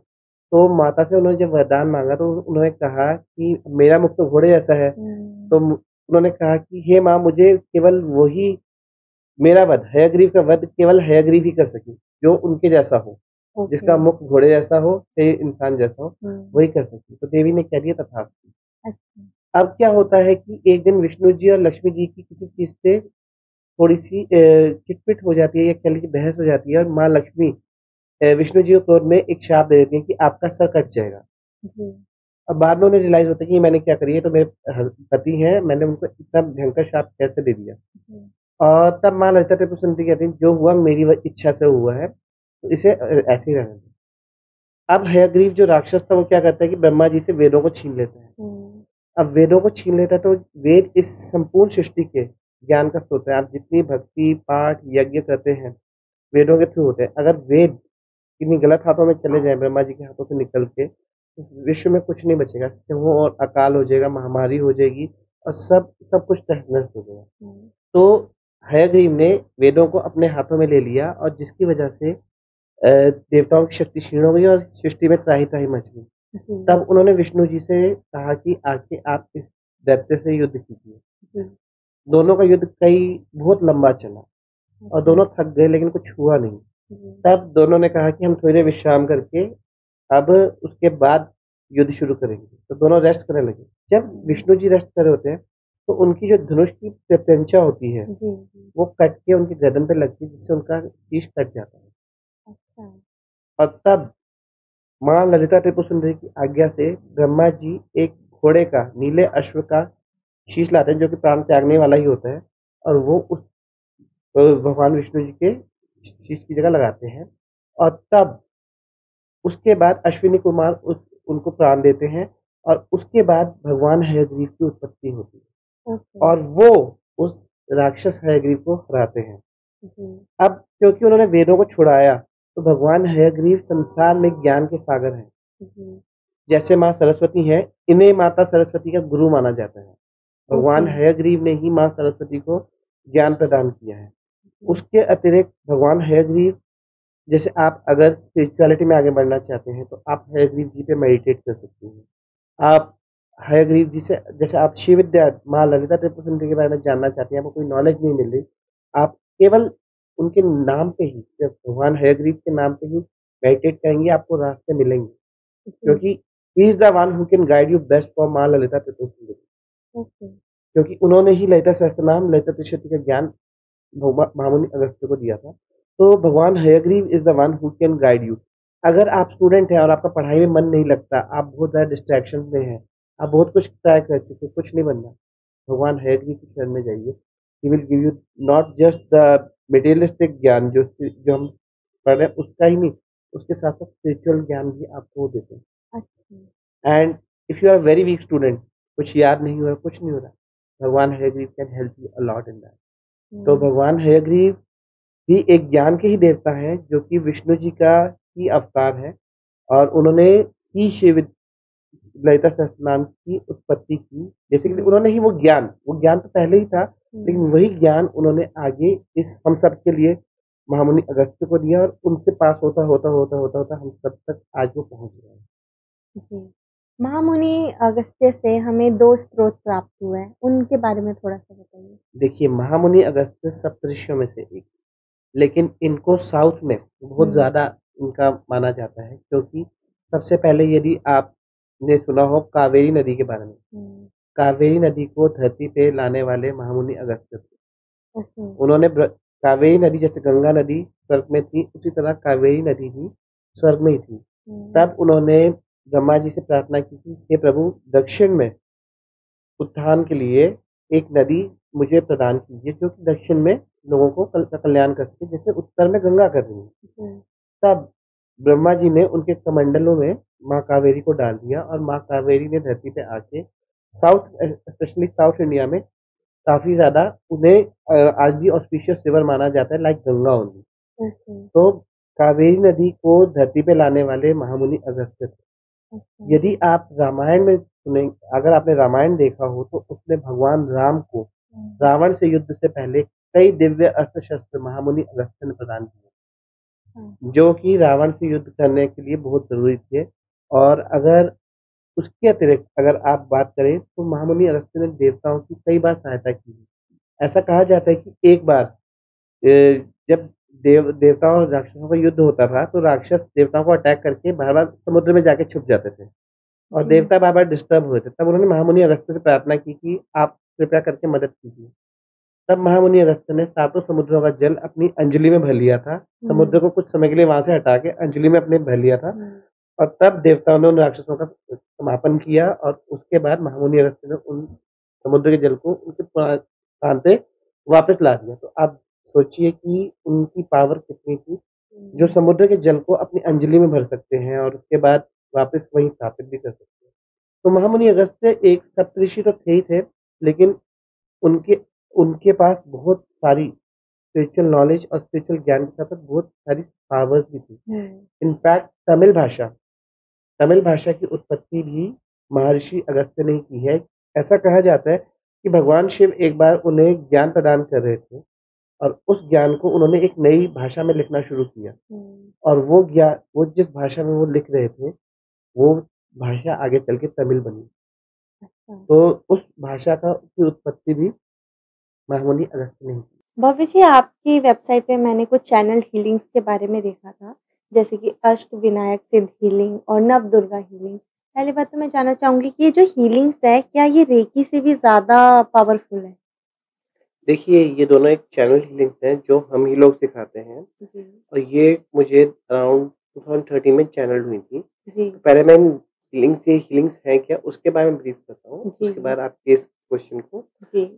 तो माता से उन्होंने जब वरदान मांगा, तो उन्होंने कहा कि मेरा मुख तो घोड़े जैसा है, तो उन्होंने कहा कि हे माँ, मुझे केवल वही, मेरा वध, हयग्रीव का वध केवल हयग्रीव ही कर सके, जो उनके जैसा हो, जिसका मुख घोड़े जैसा हो, शरीर इंसान जैसा हो, वही कर सके। तो देवी ने कह दिया तथास्तु। अब क्या होता है कि एक दिन विष्णु जी और लक्ष्मी जी की किसी चीज से थोड़ी सी खिटपिट हो जाती है, या कह लीजिए बहस हो जाती है, और माँ लक्ष्मी विष्णु जी को क्रोध में एक शाप दे देती है कि आपका सर कट जाएगा। अब बाद में उन्हें रियलाइज होता है कि ये मैंने क्या करी है, तो मेरे पति हैं, मैंने उनको इतना भयंकर शाप कैसे दे दिया। और तब माँ ललिता त्रिपुर सुंदरी कहती है, जो हुआ मेरी इच्छा से हुआ है, तो इसे ऐसे ही रहने दो। अब हयग्रीव जो राक्षस था, वो क्या करता है कि ब्रह्मा जी से वेदों को छीन लेता है। अब वेदों को छीन लेता है, तो वेद इस संपूर्ण सृष्टि के ज्ञान का स्रोत है। आप जितनी भक्ति पाठ यज्ञ करते हैं, वेदों के थ्रू होते हैं। अगर वेद किन्हीं गलत हाथों में चले जाएं, ब्रह्मा जी के हाथों से निकल के, तो विश्व में कुछ नहीं बचेगा, वो और अकाल हो जाएगा, महामारी हो जाएगी, और सब सब कुछ तहस नहस हो जाएगा। तो हयग्रीव ने वेदों को अपने हाथों में ले लिया, और जिसकी वजह से देवताओं की शक्ति क्षीण हो गई और सृष्टि में त्राही त्राही मच गई। तब उन्होंने विष्णु जी से कहा कि आके आप इस दैत्य से युद्ध कीजिए। दोनों का युद्ध कई बहुत लंबा चला, और दोनों थक गए, लेकिन कुछ हुआ नहीं। जी। तब दोनों ने कहा कि हम थोड़ी देर विश्राम करके अब उसके बाद युद्ध शुरू करेंगे। तो दोनों रेस्ट करने लगे। जब विष्णु जी रेस्ट कर रहे होते हैं, तो उनकी जो धनुष की प्रत्यंचा होती है, जी, जी। वो कट के उनकी गर्दन पे लगती है, जिससे उनका शीश कट जाता है। अच्छा। और तब माँ ललिता त्रिपुर सुंदरी की आज्ञा से ब्रह्मा जी एक घोड़े का, नीले अश्व का शीश लाते हैं, जो कि प्राण त्यागने वाला ही होता है, और वो उस भगवान विष्णु जी के शीश की जगह लगाते हैं। और तब उसके बाद अश्विनी कुमार उनको प्राण देते हैं, और उसके बाद भगवान हयग्रीव की उत्पत्ति होती है, ओके। और वो उस राक्षस हयग्रीव को हराते हैं। जी। अब क्योंकि उन्होंने वेदों को छुड़ाया, तो भगवान हयग्रीव संसार में ज्ञान के सागर हैं। जी। जैसे माँ सरस्वती हैं, इन्हें माता सरस्वती का गुरु माना जाता है। ओके। भगवान हयग्रीव ने ही माँ सरस्वती को ज्ञान प्रदान किया है। जी। उसके अतिरिक्त भगवान हयग्रीव, जैसे आप अगर स्पिरिचुअलिटी में आगे बढ़ना चाहते हैं, तो आप हयग्रीव जी पे मेडिटेट कर सकते हैं। आप हयग्रीव जी से, जैसे आप शिव विद्या माँ ललिता त्रिपुर सुंदरी के बारे में जानना चाहते हैं, आपको कोई नॉलेज नहीं मिल रही, आप केवल उनके नाम पे ही, जब भगवान हयग्रीव के नाम पे ही मेडिटेट करेंगे, आपको रास्ते मिलेंगे। जी। क्योंकि he is the one who can guide you best for माँ ललिता त्रिपुर सुंदरी। ओके। क्योंकि उन्होंने ही ललिता सहस्त्रनाम, ललिता त्रिशती का ज्ञान महामुनि अगस्त्य को दिया था। तो भगवान Hayagriva is the one who can guide you. अगर आप स्टूडेंट हैं और आपका पढ़ाई में मन नहीं लगता, आप बहुत ज़्यादा डिस्ट्रैक्शन में हैं, आप बहुत कुछ ट्राई कर चुके, कुछ नहीं बनना, भगवान हयग्रीव की शरण में जाइए। He will give you not just the materialistic ज्ञान जो हम पढ़ रहे हैं उसका ही नहीं, उसके साथ-साथ स्पिरिचुअल ज्ञान भी आपको वो देते हैं। अच्छा। And if you are very weak student, कुछ याद नहीं हो रहा, कुछ नहीं हो रहा, भगवान Hayagriva can help you a lot in that. तो हुँ। भगवान हयग्रीव भी एक ज्ञान के ही देवता हैं, जो कि विष्णु जी का ही अवतार है, और उन्होंने ही शिव ललिता सहस्त्रनाम की उत्पत्ति की। बेसिकली जी। उन्होंने ही वो ज्ञान तो पहले ही था, लेकिन हुँ। वही ज्ञान उन्होंने आगे इस हम सब के लिए महामुनि अगस्त्य को दिया, और उनसे पास होता हम सब तक आज वो पहुँच गए हैं। जी। महामुनि अगस्त्य से हमें 2 स्रोत प्राप्त हुए हैं, उनके बारे में थोड़ा-सा बताइए? देखिए, महामुनि अगस्त्य सप्तऋषियों में से एक, लेकिन इनको साउथ में बहुत हुँ। ज़्यादा इनका माना जाता है, क्योंकि सबसे पहले यदि आपने सुना हो कावेरी नदी के बारे में, हुँ। कावेरी नदी को धरती पे लाने वाले महामुनि अगस्त्य थे। ओके। उन्होंने कावेरी नदी, जैसे गंगा नदी स्वर्ग में थी, उसी तरह कावेरी नदी भी स्वर्ग में ही थी। हुँ। तब उन्होंने ब्रह्मा जी से प्रार्थना की कि हे प्रभु, दक्षिण में उत्थान के लिए एक नदी मुझे प्रदान कीजिए, जो कि दक्षिण में लोगों को कल्याण कर सके, जैसे उत्तर में गंगा कर रही है। जी। तब ब्रह्मा जी ने उनके कमंडलों में माँ कावेरी को डाल दिया, और माँ कावेरी ने धरती पे आके स्पेशली साउथ इंडिया में काफ़ी ज़्यादा उन्हें आज भी ऑस्पिशियस रिवर माना जाता है, लाइक गंगा ओनली। ओके। तो कावेरी नदी को धरती पे लाने वाले महामुनि अगस्त्य थे। अच्छा। यदि आप रामायण में सुने, अगर आपने रामायण देखा हो, तो उसमें भगवान राम को हुँ। रावण से युद्ध से पहले कई दिव्य अस्त्र शस्त्र महामुनि अगस्त्य ने प्रदान किए, हाँ। जो कि रावण से युद्ध करने के लिए बहुत ज़रूरी थे। और अगर उसके अतिरिक्त अगर आप बात करें, तो महामुनि अगस्त्य ने देवताओं की कई बार सहायता की है। ऐसा कहा जाता है कि एक बार जब देवताओं और राक्षसों का युद्ध होता था, तो राक्षस देवताओं को अटैक करके बार-बार समुद्र में जाके छुप जाते थे, और जी। देवता बार-बार डिस्टर्ब हुए थे। तब उन्होंने महामुनि अगस्त्य से प्रार्थना की कि आप कृपया करके मदद कीजिए। तब महामुनि अगस्त्य ने सातों समुद्रों का जल अपनी अंजलि में भर लिया था। हुँ। समुद्र को कुछ समय के लिए वहाँ से हटा के अंजलि में अपने भर लिया था, हुँ। और तब देवताओं ने उन राक्षसों का समापन किया, और उसके बाद महामुनि अगस्त्य ने उन समुद्र के जल को उनके स्थान पे वापस ला दिया। तो आप सोचिए कि उनकी पावर कितनी थी, जो हुँ। समुद्र के जल को अपनी अंजलि में भर सकते हैं, और उसके बाद वापस वहीं स्थापित भी कर सकते हैं। तो महामुनि अगस्त्य एक सप्तऋषि तो थे ही थे, लेकिन उनके उनके पास बहुत सारी स्पिरिचुअल नॉलेज और स्पिरिचुअल ज्ञान के साथ-साथ बहुत सारी पावर्स भी थी। हुँ। इनफैक्ट तमिल भाषा की उत्पत्ति भी महर्षि अगस्त्य ने ही की है। ऐसा कहा जाता है कि भगवान शिव एक बार उन्हें ज्ञान प्रदान कर रहे थे, और उस ज्ञान को उन्होंने एक नई भाषा में लिखना शुरू किया, हुँ। और वो जिस भाषा में वो लिख रहे थे, वो भाषा आगे चल के तमिल बनी। अच्छा। तो उस भाषा की उत्पत्ति भी महामुनि अगस्त्य ने ही की। भव्य जी, आपकी वेबसाइट पे मैंने कुछ चैनल हीलिंग्स के बारे में देखा था, जैसे कि अष्टविनायक सिद्ध हीलिंग और नवदुर्गा हीलिंग। पहली बात तो मैं जानना चाहूँगी कि ये जो हीलिंग्स है, क्या ये रेकी से भी ज़्यादा पावरफुल है? देखिए, ये दोनों एक चैनल हीलिंग्स हैं जो हम ही लोग सिखाते हैं जी, और ये मुझे अराउंड 2013 में चैनल हुई थी। जी, तो पहले मैं हीलिंग्स हैं क्या उसके बारे में ब्रीफ करता हूँ, जी, उसके बाद आपके इस क्वेश्चन को जी।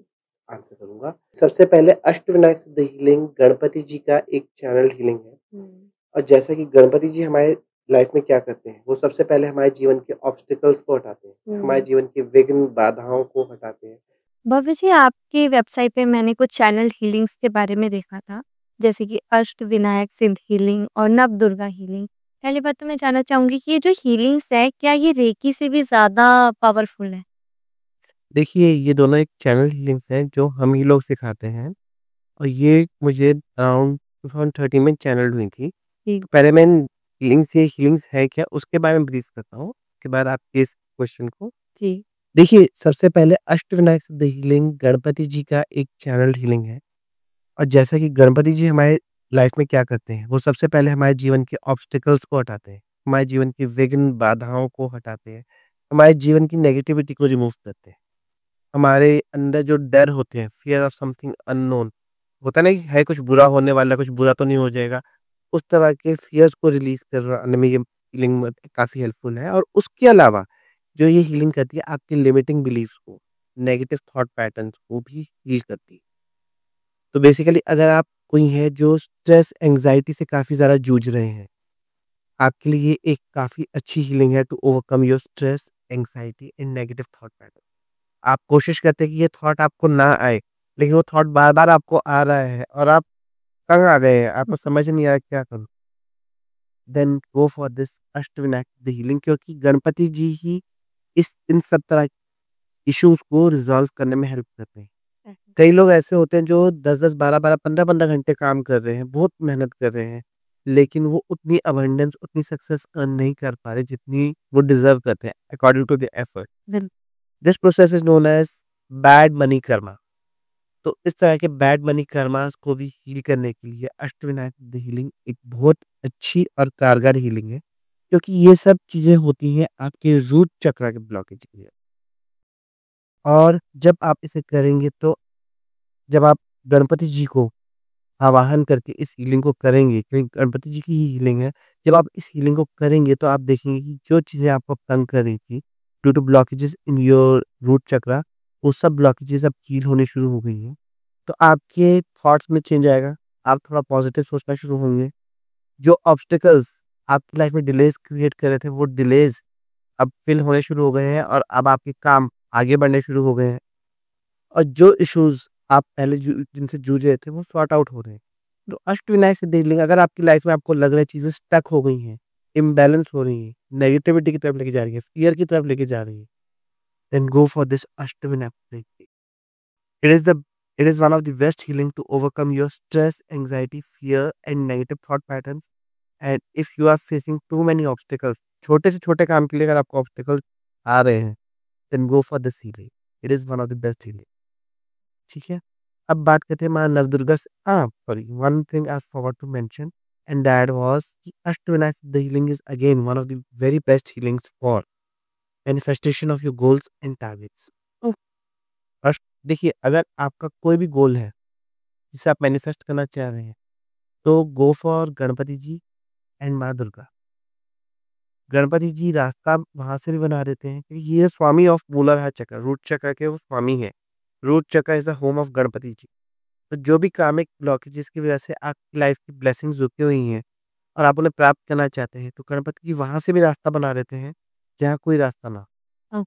आंसर करूँगा। सबसे पहले अष्टविनायक सिद्ध हीलिंग गणपति जी का एक चैनल हीलिंग है हुँ, और जैसा कि गणपति जी हमारे लाइफ में क्या करते हैं, वो सबसे पहले हमारे जीवन के ऑब्स्टिकल्स को हटाते हैं, हमारे हुँ। जीवन के विघ्न, बाधाओं को हटाते हैं। भव्य जी, आपकी वेबसाइट पे मैंने कुछ चैनल हीलिंग्स के बारे में देखा था, जैसे कि अष्टविनायक सिद्ध हीलिंग और नवदुर्गा हीलिंग। पहली बात तो मैं जानना चाहूँगी कि ये जो हीलिंग्स है, क्या ये रेकी से भी ज़्यादा पावरफुल है? देखिए, ये दोनों एक चैनल हीलिंग्स हैं जो हम ही लोग सिखाते हैं और ये मुझे अराउंड 2013 में चैनल हुई थी। जी, तो पहले मैं हीलिंग्स है क्या उसके बारे में ब्रीफ करता हूँ, उसके बाद आपके इस क्वेश्चन को जी, देखिए, सबसे पहले अष्टविनायक सिद्ध हीलिंग गणपति जी का एक चैनल हीलिंग है और जैसा कि गणपति जी हमारे लाइफ में क्या करते हैं, वो सबसे पहले हमारे जीवन के ऑब्स्टिकल्स को हटाते हैं, हमारे जीवन की विघ्न, बाधाओं को हटाते हैं, हमारे जीवन की नेगेटिविटी को रिमूव करते हैं। हमारे अंदर जो डर होते हैं, फ़ियर ऑफ समथिंग अननोन होता है ना कि है कुछ बुरा होने वाला है, कुछ बुरा तो नहीं हो जाएगा। उस तरह के फ़ियर्स को रिलीज़ करवाने में ये हीलिंग काफ़ी हेल्पफुल है और उसके अलावा जो ये हीलिंग करती है आपकी लिमिटिंग बिलीफ्स को, नेगेटिव थॉट पैटर्न्स को भी हील करती है। तो बेसिकली अगर आप कोई हैं जो स्ट्रेस, एंग्ज़ायटी से काफ़ी ज़्यादा जूझ रहे हैं, आपके लिए ये एक काफ़ी अच्छी हीलिंग है to overcome your stress, anxiety and negative thought pattern. आप कोशिश करते हैं कि ये थॉट आपको ना आए, लेकिन वो थॉट बार-बार आपको आ रहा है और आप तंग आ गए हैं, आपको समझ नहीं आ रहा क्या करूँ? Then go for this Ashtavinayak the healing क्योंकि गणपति जी ही इस इन सब तरह इश्यूज़ को रिज़ॉल्व करने में हेल्प करते हैं। कई लोग ऐसे होते हैं जो 10-10, 12-12, 15-15 घंटे काम कर रहे हैं, बहुत मेहनत कर रहे हैं, लेकिन वो उतनी अबंडेंस, उतनी सक्सेस अर्न नहीं कर पा रहे जितनी वो डिज़र्व करते हैं according to their effort. Then this process is known as bad money karma. तो इस तरह के बैड मनी कर्मास को भी हील करने के लिए अष्टविनायक द हीलिंग एक बहुत अच्छी और कारगर हीलिंग है, क्योंकि ये सब चीज़ें होती हैं आपके रूट चक्र के ब्लॉकेज के लिए। और जब आप इसे करेंगे तो जब आप गणपति जी को आवाहन करके इस हीलिंग को करेंगे, क्योंकि गणपति जी की ही हीलिंग है। जब आप इस हीलिंग को करेंगे तो आप देखेंगे कि जो चीज़ें आपको तंग कर रही थी due to blockages in your root chakra, वो सब ब्लॉकेजेस अब हील होने शुरू हो गई हैं। तो आपके थॉट्स में चेंज आएगा, आप थोड़ा पॉजिटिव सोचना शुरू होंगे। जो ऑब्स्टेकल्स आपकी लाइफ में डिलेज़ क्रिएट कर रहे थे, वो डिलेज़ अब फिल होने शुरू हो गए हैं और अब आपके काम आगे बढ़ने शुरू हो गए हैं। और जो इश्यूज़ आप पहले जिनसे जूझ रहे थे, वो सॉर्ट आउट हो रहे हैं। तो अष्टविनायक से देख लेंगे, अगर आपकी लाइफ में आपको लग रहा है चीज़ें स्टक हो गई हैं, इम्बैलेंस हो रही हैं, नेगेटिविटी की तरफ लेके जा रही है, फ़ियर की तरफ लेके जा रही है, then go for this Ashtavinayak technique. It is the it is one of the best healing to overcome your stress, anxiety, fear and negative thought patterns and if you are facing too many obstacles, छोटे से छोटे काम के लिए अगर आपको obstacles आ रहे हैं, then go for this healing. It is one of the best healing. ठीक है? अब बात करते हैं माँ नवदुर्गा से sorry one thing I forgot to mention and that was कि Ashtavinayak Siddha healing is again one of the very best healings for manifestation of your goals and targets. अष्ट देखिए अगर आपका कोई भी गोल है, जिसे आप मैनिफेस्ट करना चाह रहे हैं, तो go for Ganpati ji and माँ दुर्गा। गणपति जी रास्ता वहाँ से भी बना देते हैं क्योंकि ये स्वामी ऑफ मूलाधार चक्र, रूट चक्र के वो स्वामी हैं। Root chakra is the home of Ganapati ji. तो जो भी कामिक ब्लॉकेजेस की वजह से आपकी लाइफ की ब्लेसिंग्स रुकी हुई हैं और आप उन्हें प्राप्त करना चाहते हैं, तो गणपति जी वहाँ से भी रास्ता बना देते हैं, जहाँ कोई रास्ता ना हो।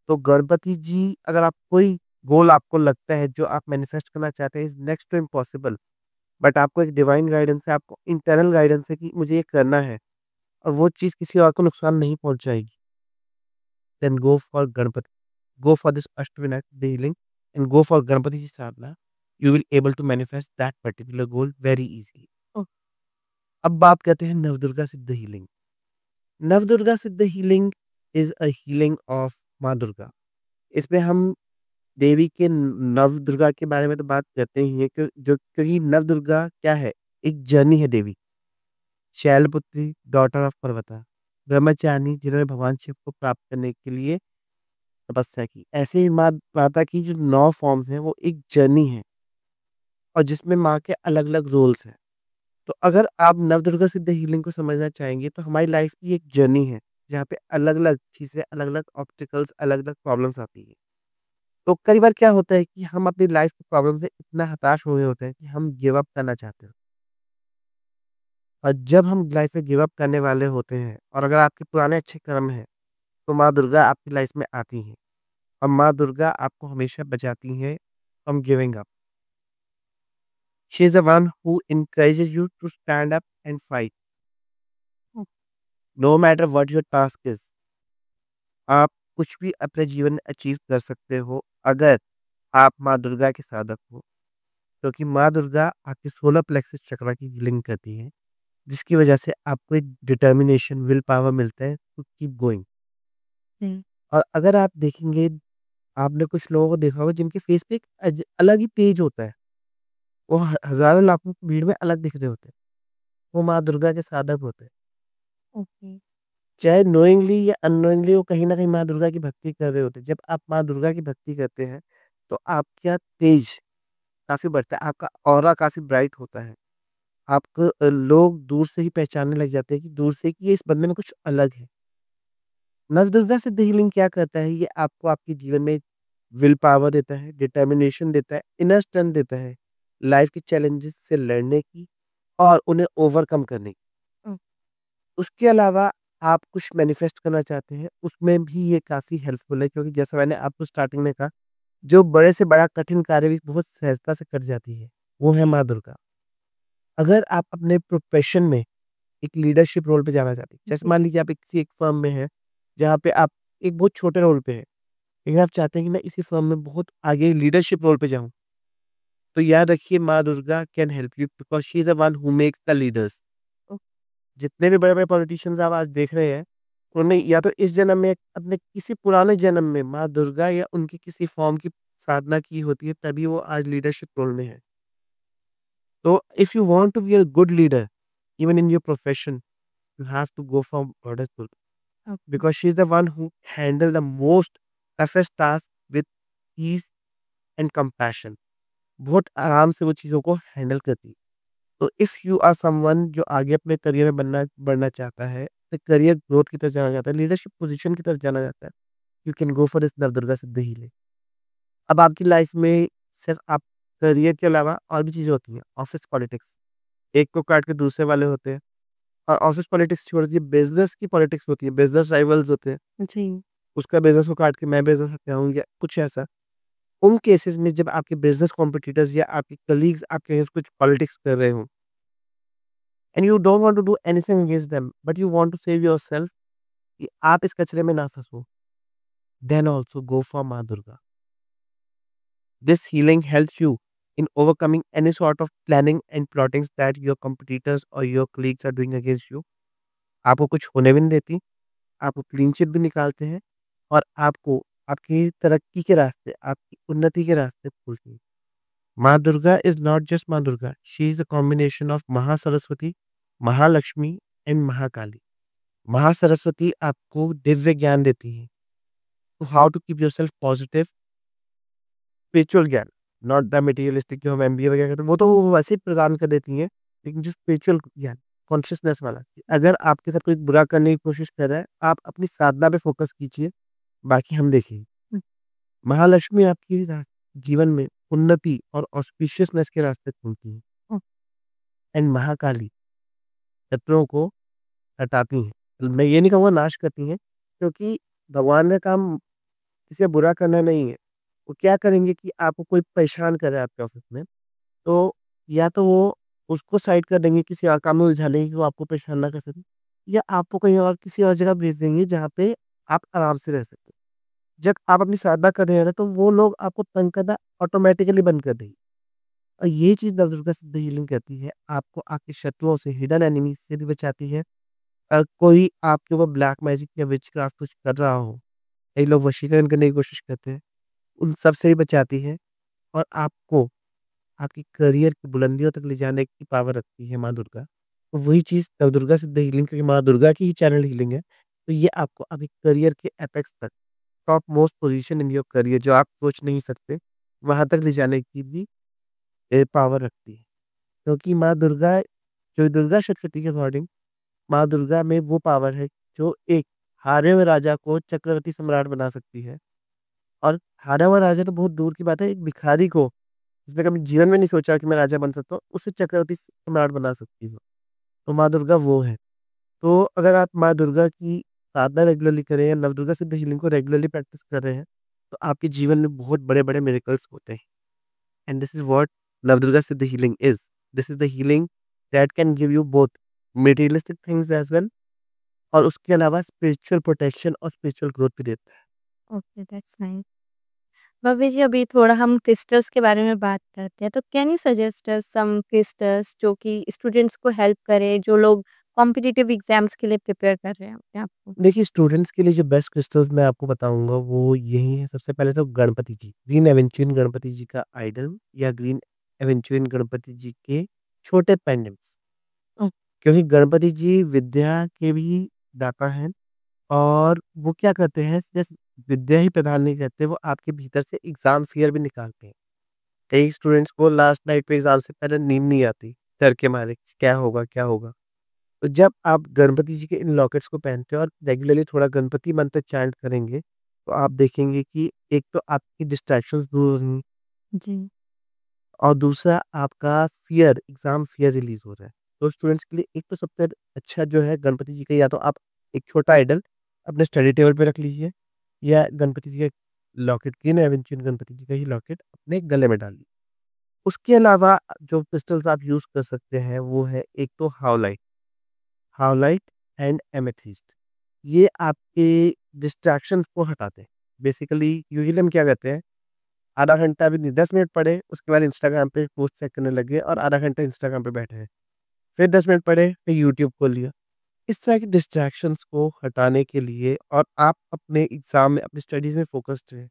तो गणपति जी अगर आप कोई गोल आपको लगता है जो आप मैनिफेस्ट करना चाहते हैं is next to impossible, but आपको एक डिवाइन गाइडेंस है, आपको इंटरनल गाइडेंस है कि मुझे ये करना है और वो चीज़ किसी और को नुकसान नहीं पहुँचाएगी, then go for this Ashtavinayak healing and go for Ganpati ji sadhana. You will able to manifest that particular goal very easily. अब बात करते हैं नवदुर्गा सिद्ध हीलिंग। नवदुर्गा सिद्ध healing is a healing of माँ दुर्गा। इसमें हम देवी के नव दुर्गा के बारे में तो बात करते ही हैं क्योंकि नव दुर्गा क्या है? एक जर्नी है देवी। शैलपुत्री, डॉटर ऑफ पर्वता, ब्रह्मचारिणी जिन्होंने भगवान शिव को प्राप्त करने के लिए तपस्या की। ऐसे ही माता की जो 9 फॉर्म्स हैं वो एक जर्नी है और जिसमें माँ के अलग-अलग रोल्स हैं। तो अगर आप नवदुर्गा सिद्ध हीलिंग को समझना चाहेंगे तो हमारी लाइफ की एक जर्नी है, जहाँ पे अलग-अलग चीज़ें, अलग-अलग ऑब्स्टेकल्स, अलग-अलग प्रॉब्लम्स आती हैं। तो कई बार क्या होता है कि हम अपनी लाइफ की प्रॉब्लम से इतना हताश हो गए होते हैं कि हम गिव अप करना चाहते हैं। और जब हम लाइफ में गिव अप करने वाले होते हैं और अगर आपके पुराने अच्छे कर्म हैं, तो माँ दुर्गा आपकी लाइफ में आती हैं और माँ दुर्गा आपको हमेशा बचाती हैं from giving up. She is the one who encourages you to stand up and fight, no matter what your task is. आप कुछ भी अपने जीवन में अचीव कर सकते हो अगर आप माँ दुर्गा के साधक हो, क्योंकि माँ दुर्गा आपके सोलर प्लेक्सस चक्रा की हीलिंग करती है, जिसकी वजह से आपको एक डिटर्मिनेशन, विल पावर मिलता है टू कीप गोइंग। और अगर आप देखेंगे, आपने कुछ लोगों को देखा होगा जिनके फेस पे एक अलग ही तेज होता है। वो हज़ारों लाखों की भीड़ में अलग दिख रहे होते हैं। वो माँ दुर्गा के साधक होते हैं। ओके। चाहे नोइंगली या अननोइंगली वो कहीं न कहीं माँ दुर्गा की भक्ति कर रहे होते हैं। जब आप माँ दुर्गा की भक्ति करते हैं, तो आपका तेज काफ़ी बढ़ता है, आपका ऑरा काफ़ी ब्राइट होता है। आपको लोग दूर से ही पहचानने लग जाते हैं कि दूर से कि ये इस बंदे में कुछ अलग है। नवदुर्गा सिद्ध हीलिंग क्या करता है, ये आपको आपके जीवन में विल पावर देता है, डिटर्मिनेशन देता है, इनर स्ट्रेंथ देता है, लाइफ के चैलेंजेस से लड़ने की और उन्हें ओवरकम करने की। ओह! उसके अलावा आप कुछ मैनिफेस्ट करना चाहते हैं, उसमें भी ये काफ़ी हेल्पफुल है क्योंकि जैसा मैंने आपको स्टार्टिंग में कहा, जो बड़े से बड़ा कठिन कार्य भी बहुत सहजता से कट जाती है, वो है माँ दुर्गा। अगर आप अपने प्रोफ़ेशन में एक लीडरशिप रोल पे जाना चाहते हैं, जैसे जी। मान लीजिए आप किसी एक फ़र्म में हैं, जहाँ पे आप एक बहुत छोटे रोल पे हैं, लेकिन आप चाहते हैं कि मैं इसी फ़र्म में बहुत आगे लीडरशिप रोल पे जाऊँ, तो याद रखिए Maa Durga can help you because she is the one who makes the leaders. Oh! जितने भी बड़े-बड़े पॉलिटिशियंस आप आज देख रहे हैं, उन्होंने या तो इस जन्म में अपने किसी पुराने जन्म में माँ दुर्गा या उनकी किसी फ़ॉर्म की साधना की होती है, तभी वो आज लीडरशिप रोल में हैं। तो if you want to be a good leader, even in your profession, you have to go for goddess Durga okay. because she is the one who handle the most toughest task with ease and compassion. बहुत आराम से वो चीज़ों को handle करती है। तो if you are someone जो आगे अपने करियर में बढ़ना चाहता है, तो करियर ग्रोथ की तरफ जाना चाहता है, लीडरशिप पोजीशन की तरफ जाना चाहता है, you can go for this Navdurga सिद्ध हीलिंग। अब आपकी लाइफ में सिर्फ आप करियर के अलावा और भी चीज़ें होती हैं, ऑफिस पॉलिटिक्स, एक को काट के दूसरे वाले होते हैं। और ऑफिस पॉलिटिक्स छोड़ दीजिए, बिज़नेस की पॉलिटिक्स होती है, बिज़नेस राइवल्स होते हैं। जी। उसका बिज़नेस को काट के मैं बिज़नेस हत्या हूँ या कुछ ऐसा। उन केसेस में जब आपके बिज़नेस कॉम्पिटिटर्स या आपके कलीग्स आपके अगेंस्ट कुछ पॉलिटिक्स कर रहे हों and you don't want to do anything against them but you want to save yourself कि आप इस कचरे में ना फँसो, then also go for Maa Durga. This healing helps you in overcoming any sort of planning and plottings that your competitors or your colleagues are doing against you। आपको कुछ होने भी नहीं देती, आपको क्लीन चिट भी निकालते हैं और आपको आपकी तरक्की के रास्ते, आपकी उन्नति के रास्ते खोलती हैं। माँ Durga is not just Maa Durga, she is the combination of Mahasaraswati, Mahalakshmi and Mahakali. Mahasaraswati आपको दिव्य ज्ञान देती हैं, तो how to keep yourself positive, spiritual gyan, not the materialistic जो हम एमबीए वगैरह करते हैं, वो तो वो वैसे ही प्रदान कर देती हैं, लेकिन जो स्पिरिचुअल ज्ञान, कॉन्शियसनेस वाला, कि अगर आपके साथ कोई बुरा करने की कोशिश कर रहा है, आप अपनी साधना पे फ़ोकस कीजिए, बाकी हम देखेंगे। महालक्ष्मी आपकी जीवन में उन्नति और ऑस्पिशियसनेस के रास्ते खोलती हैं। एंड महाकाली शत्रुओं को हटाती हैं। मैं ये नहीं कहूँगा नाश करती हैं, क्योंकि भगवान का काम किसी का बुरा करना नहीं है। वो क्या करेंगे कि आपको कोई परेशान कर रहा है आपके ऑफ़िस में, तो या तो वो उसको साइड कर देंगे, किसी और काम में उलझा लेंगे कि वो आपको परेशान ना कर सके, या आपको कहीं और किसी और जगह भेज देंगे जहाँ पे आप आराम से रह सकते हो। जब आप अपनी साधना कर रहे हैं ना, तो वो लोग आपको तंग करना ऑटोमैटिकली बंद कर देंगे। और ये चीज़ नवदुर्गा सिद्ध हीलिंग करती है, आपको आपके शत्रुओं से, हिडन एनिमीज़ से भी बचाती है। कोई आपके ऊपर ब्लैक मैजिक या विचक्राफ्ट कुछ कर रहा हो, कई लोग वशीकरण करने की कोशिश करते हैं, उन सब से भी बचाती है और आपको आपकी करियर की बुलंदियों तक ले जाने की पावर रखती है माँ दुर्गा। तो वही चीज़ नवदुर्गा सिद्ध हीलिंग, क्योंकि माँ दुर्गा की ही चैनल हीलिंग है, तो ये आपको अभी करियर के एपेक्स तक, top most position in your career जो आप सोच नहीं सकते, वहाँ तक ले जाने की भी पावर रखती है। क्योंकि माँ दुर्गा, जो दुर्गा सप्तशती के अकॉर्डिंग, माँ दुर्गा में वो पावर है जो एक हारे हुए राजा को चक्रवर्ती सम्राट बना सकती है। और हारा हुआ राजा तो बहुत दूर की बात है, एक भिखारी को जिसने कभी जीवन में नहीं सोचा कि मैं राजा बन सकता हूँ, उसे चक्रवर्ती सम्राट बना सकती हो। तो माँ दुर्गा वो है। तो अगर आप माँ दुर्गा की साधना रेगुलरली करें या नवदुर्गा सिद्ध हीलिंग को रेगुलरली प्रैक्टिस कर रहे हैं, तो आपके जीवन में बहुत बड़े-बड़े मिरेकल्स होते हैं। And this is what Navdurga सिद्ध healing is. This is the healing that can give you both materialistic things as well, और उसके अलावा स्पिरिचुअल प्रोटेक्शन और स्पिरिचुअल ग्रोथ भी देता है। Okay, that's nice. Bhavya ji, अभी थोड़ा हम क्रिस्टल्स के बारे में बात करते हैं, तो can you suggest us some crystals जो कि स्टूडेंट्स को हेल्प करें, जो लोग कॉम्पिटिटिव एग्जाम्स के लिए प्रिपेयर कर रहे हैं अपने आप को? देखिए, स्टूडेंट्स के लिए जो बेस्ट क्रिस्टल्स मैं आपको बताऊँगा वो यही है। सबसे पहले तो गणपति जी, ग्रीन एवेंचुरिन गणपति जी का आइडल या ग्रीन एवेंचुरिन गणपति जी के छोटे पेंडेंट्स। क्योंकि गणपति जी विद्या के भी दाता हैं और वो क्या करते हैं, सिर्फ विद्या ही प्रदान नहीं करते, वो आपके भीतर से एग्ज़ाम फ़ियर भी निकालते हैं। कई स्टूडेंट्स को लास्ट नाइट पे एग्ज़ाम से पहले नींद नहीं आती, डर के मारे कि क्या होगा, क्या होगा? तो जब आप गणपति जी के इन लॉकेट्स को पहनते हो और रेगुलरली थोड़ा गणपति मंत्र चैंट करेंगे, तो आप देखेंगे कि एक तो आपकी डिस्ट्रैक्शंस दूर हो रही हैं जी। और दूसरा आपका फ़ियर, एग्ज़ाम फ़ियर रिलीज़ हो रहा है। तो स्टूडेंट्स के लिए एक तो सबसे अच्छा जो है गणपति जी का, या तो आप एक छोटा आइडल अपने स्टडी टेबल पे रख लीजिए या गणपति जी का locket, green aventurine Ganpati ji का ही लॉकेट अपने गले में डाल लीजिए। उसके अलावा जो क्रिस्टल्स आप यूज़ कर सकते हैं वो है एक तो हाओलाइट, हाओलाइट एंड एमेथिस्ट। ये आपके डिस्ट्रैक्शंस को हटाते हैं। बेसिकली यूजुअली हम क्या करते हैं, आधा घंटा भी नहीं, 10 मिनट पढ़े, उसके बाद इंस्टाग्राम पे पोस्ट चेक करने लगे और आधा घंटा इंस्टाग्राम पे बैठे हैं। फिर 10 मिनट पढ़े, फिर यूट्यूब खोल लिया। इस तरह की डिस्ट्रैक्शंस को हटाने के लिए और आप अपने एग्ज़ाम में, अपनी स्टडीज़ में फ़ोकस्ड रहें,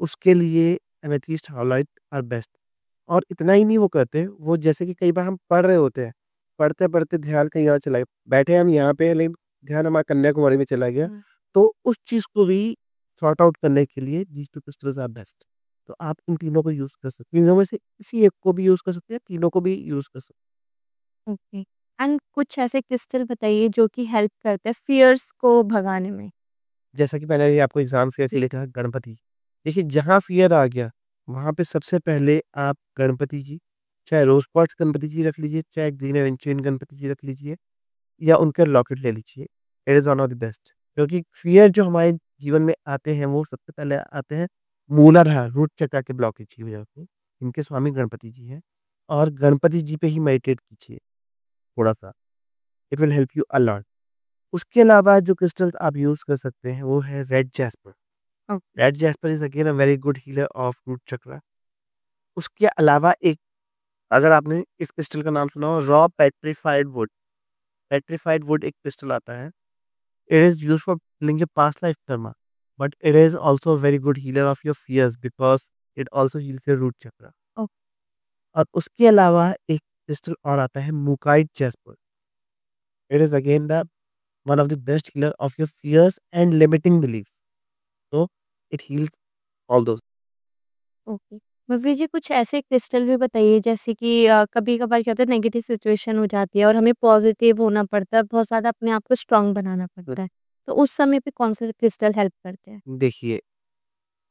उसके लिए एमेथिस्ट, हाइलाइट आर बेस्ट। और इतना ही नहीं वो करते, वो जैसे कि कई बार हम पढ़ रहे होते हैं, पढ़ते-पढ़ते ध्यान कहीं और चला गया। बैठे हम यहाँ पे हैं लेकिन ध्यान हमारा कन्याकुमारी में चला गया। हुँ। तो उस चीज़ को भी सॉर्ट आउट करने के लिए दीज़ 2 पिस्टल्स आर बेस्ट। तो आप इन तीनों को यूज़ कर सकते हैं। तीनों में से किसी एक को भी यूज़ कर सकते हैं, तीनों को भी यूज़ कर सकते हैं। ओके। एंड कुछ ऐसे क्रिस्टल बताइए जो कि हेल्प करते हैं फियर्स को भगाने में? जैसा कि मैंने अभी आपको एग्ज़ाम फ़ियर के जी। लिए कहा, गणपति। देखिए, जहाँ फ़ियर आ गया, वहाँ पे सबसे पहले आप गणपति जी, चाहे रोज़ क्वार्ट्ज़ गणपति जी रख लीजिए, चाहे ग्रीन एवेंचुरिन गणपति जी रख लीजिए या उनका लॉकेट ले लीजिए। It is one of the best. क्योंकि फ़ियर जो हमारे जीवन में आते हैं, वो सबसे पहले आते हैं मूलाधार, रूट चक्र के ब्लॉकेज की वजह से। इनके स्वामी गणपति जी हैं और गणपति जी पे ही मेडिटेट कीजिए थोड़ा-सा। It will help you a lot. उसके अलावा जो क्रिस्टल्स आप यूज़ कर सकते हैं, वो है red jasper. Okay. Red jasper is again a very good healer of root chakra. उसके अलावा एक, अगर आपने इस क्रिस्टल का नाम सुना हो, raw petrified wood. Petrified wood एक क्रिस्टल आता है। It is used for healing your past life karma, but it is also a very good healer of your fears because it also heals your root chakra. Okay. और उसके अलावा एक crystal और आता है mookaite jasper. It is again the one of the best healer of your fears and limiting beliefs. So it heals all those. Okay. भव्य जी, कुछ ऐसे crystal भी बताइए जैसे कि कभी-कभार क्या होता है, नेगेटिव सिचुएशन हो जाती है और हमें पॉजिटिव होना पड़ता है और बहुत ज़्यादा अपने आप को स्ट्रॉन्ग बनाना पड़ता है। तो उस समय पे कौन-से क्रिस्टल हेल्प करते हैं? देखिए,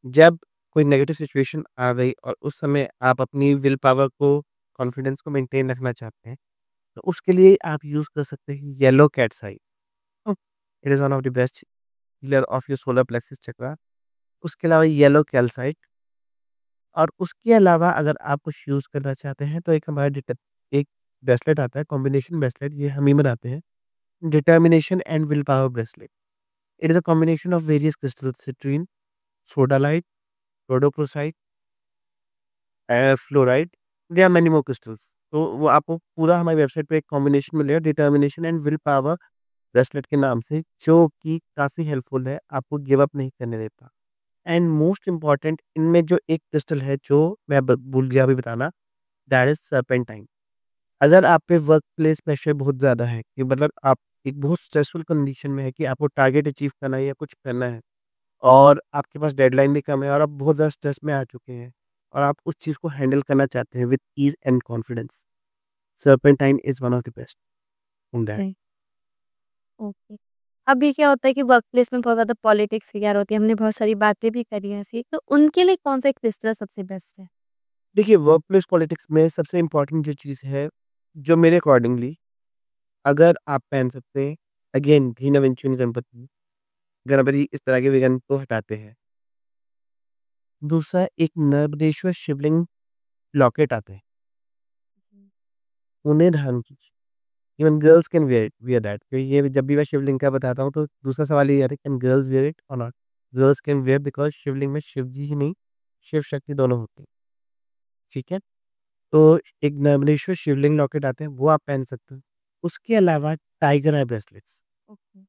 जब कोई नेगेटिव सिचुएशन आ गई और उस समय आप अपनी विल पावर को, कॉन्फिडेंस को मेंटेन रखना चाहते हैं, तो उसके लिए आप यूज़ कर सकते हैं yellow cat's eye. It is one of the best healer of your solar plexus chakra. उसके अलावा येलो कैल्साइट, और उसके अलावा अगर आप कुछ यूज़ करना चाहते हैं, तो एक हमारा एक ब्रेसलेट आता है, कॉम्बिनेशन ब्रेसलेट, ये हम ही बनाते हैं, determination and will power bracelet. It is a combination of various crystals, citrine, sodalite, rhodochrosite, fluoride, there are many more crystals. तो वो आपको पूरा हमारी वेबसाइट पे एक कॉम्बिनेशन मिलेगा, determination and will power bracelet के नाम से, जो कि काफ़ी हेल्पफुल है, आपको गिव अप नहीं करने देता। एंड मोस्ट इम्पोर्टेंट इनमें जो एक क्रिस्टल है जो मैं भूल गया अभी बताना, दैट इज सर्पेंटाइन। अगर आप पे वर्क प्लेस प्रेशर बहुत ज़्यादा है कि मतलब आप एक बहुत स्ट्रेसफुल कंडीशन में है कि आपको टारगेट अचीव करना है या कुछ करना है और आपके पास डेडलाइन भी कम है और आप बहुत ज़्यादा स्ट्रेस में आ चुके हैं और आप उस चीज़ को हैंडल करना चाहते हैं with ease and confidence, serpentine is one of the best in that. Right, okay. अब ये क्या होता है कि वर्क प्लेस में बहुत ज़्यादा पॉलिटिक्स वगैरह होती है, हमने बहुत सारी बातें भी करी हैं ऐसी, तो उनके लिए कौन-सा क्रिस्टल सबसे बेस्ट है? देखिए वर्क प्लेस पॉलिटिक्स में सबसे इम्पोर्टेंट जो चीज़ है, जो मेरे अकॉर्डिंगली अगर आप पहन सकते हैं, अगेन भीना विंचुन गणपति, गणपति इस तरह के विघ्न को हटाते हैं। दूसरा एक नर्मदेश्वर शिवलिंग लॉकेट आते हैं, उन्हें धारण कीजिए। Even girls can wear that, क्योंकि ये जब भी मैं शिवलिंग का बताता हूँ तो दूसरा सवाल ये आता है कैन गर्ल्स वियर इट और not? Girls can wear because शिवलिंग में शिव जी ही नहीं, शिव शक्ति दोनों होते हैं, ठीक है? तो एक नर्मदेश्वर शिवलिंग लॉकेट आते हैं, वो आप पहन सकते हो। उसके अलावा टाइगर आई ब्रेसलेट्स, ओके,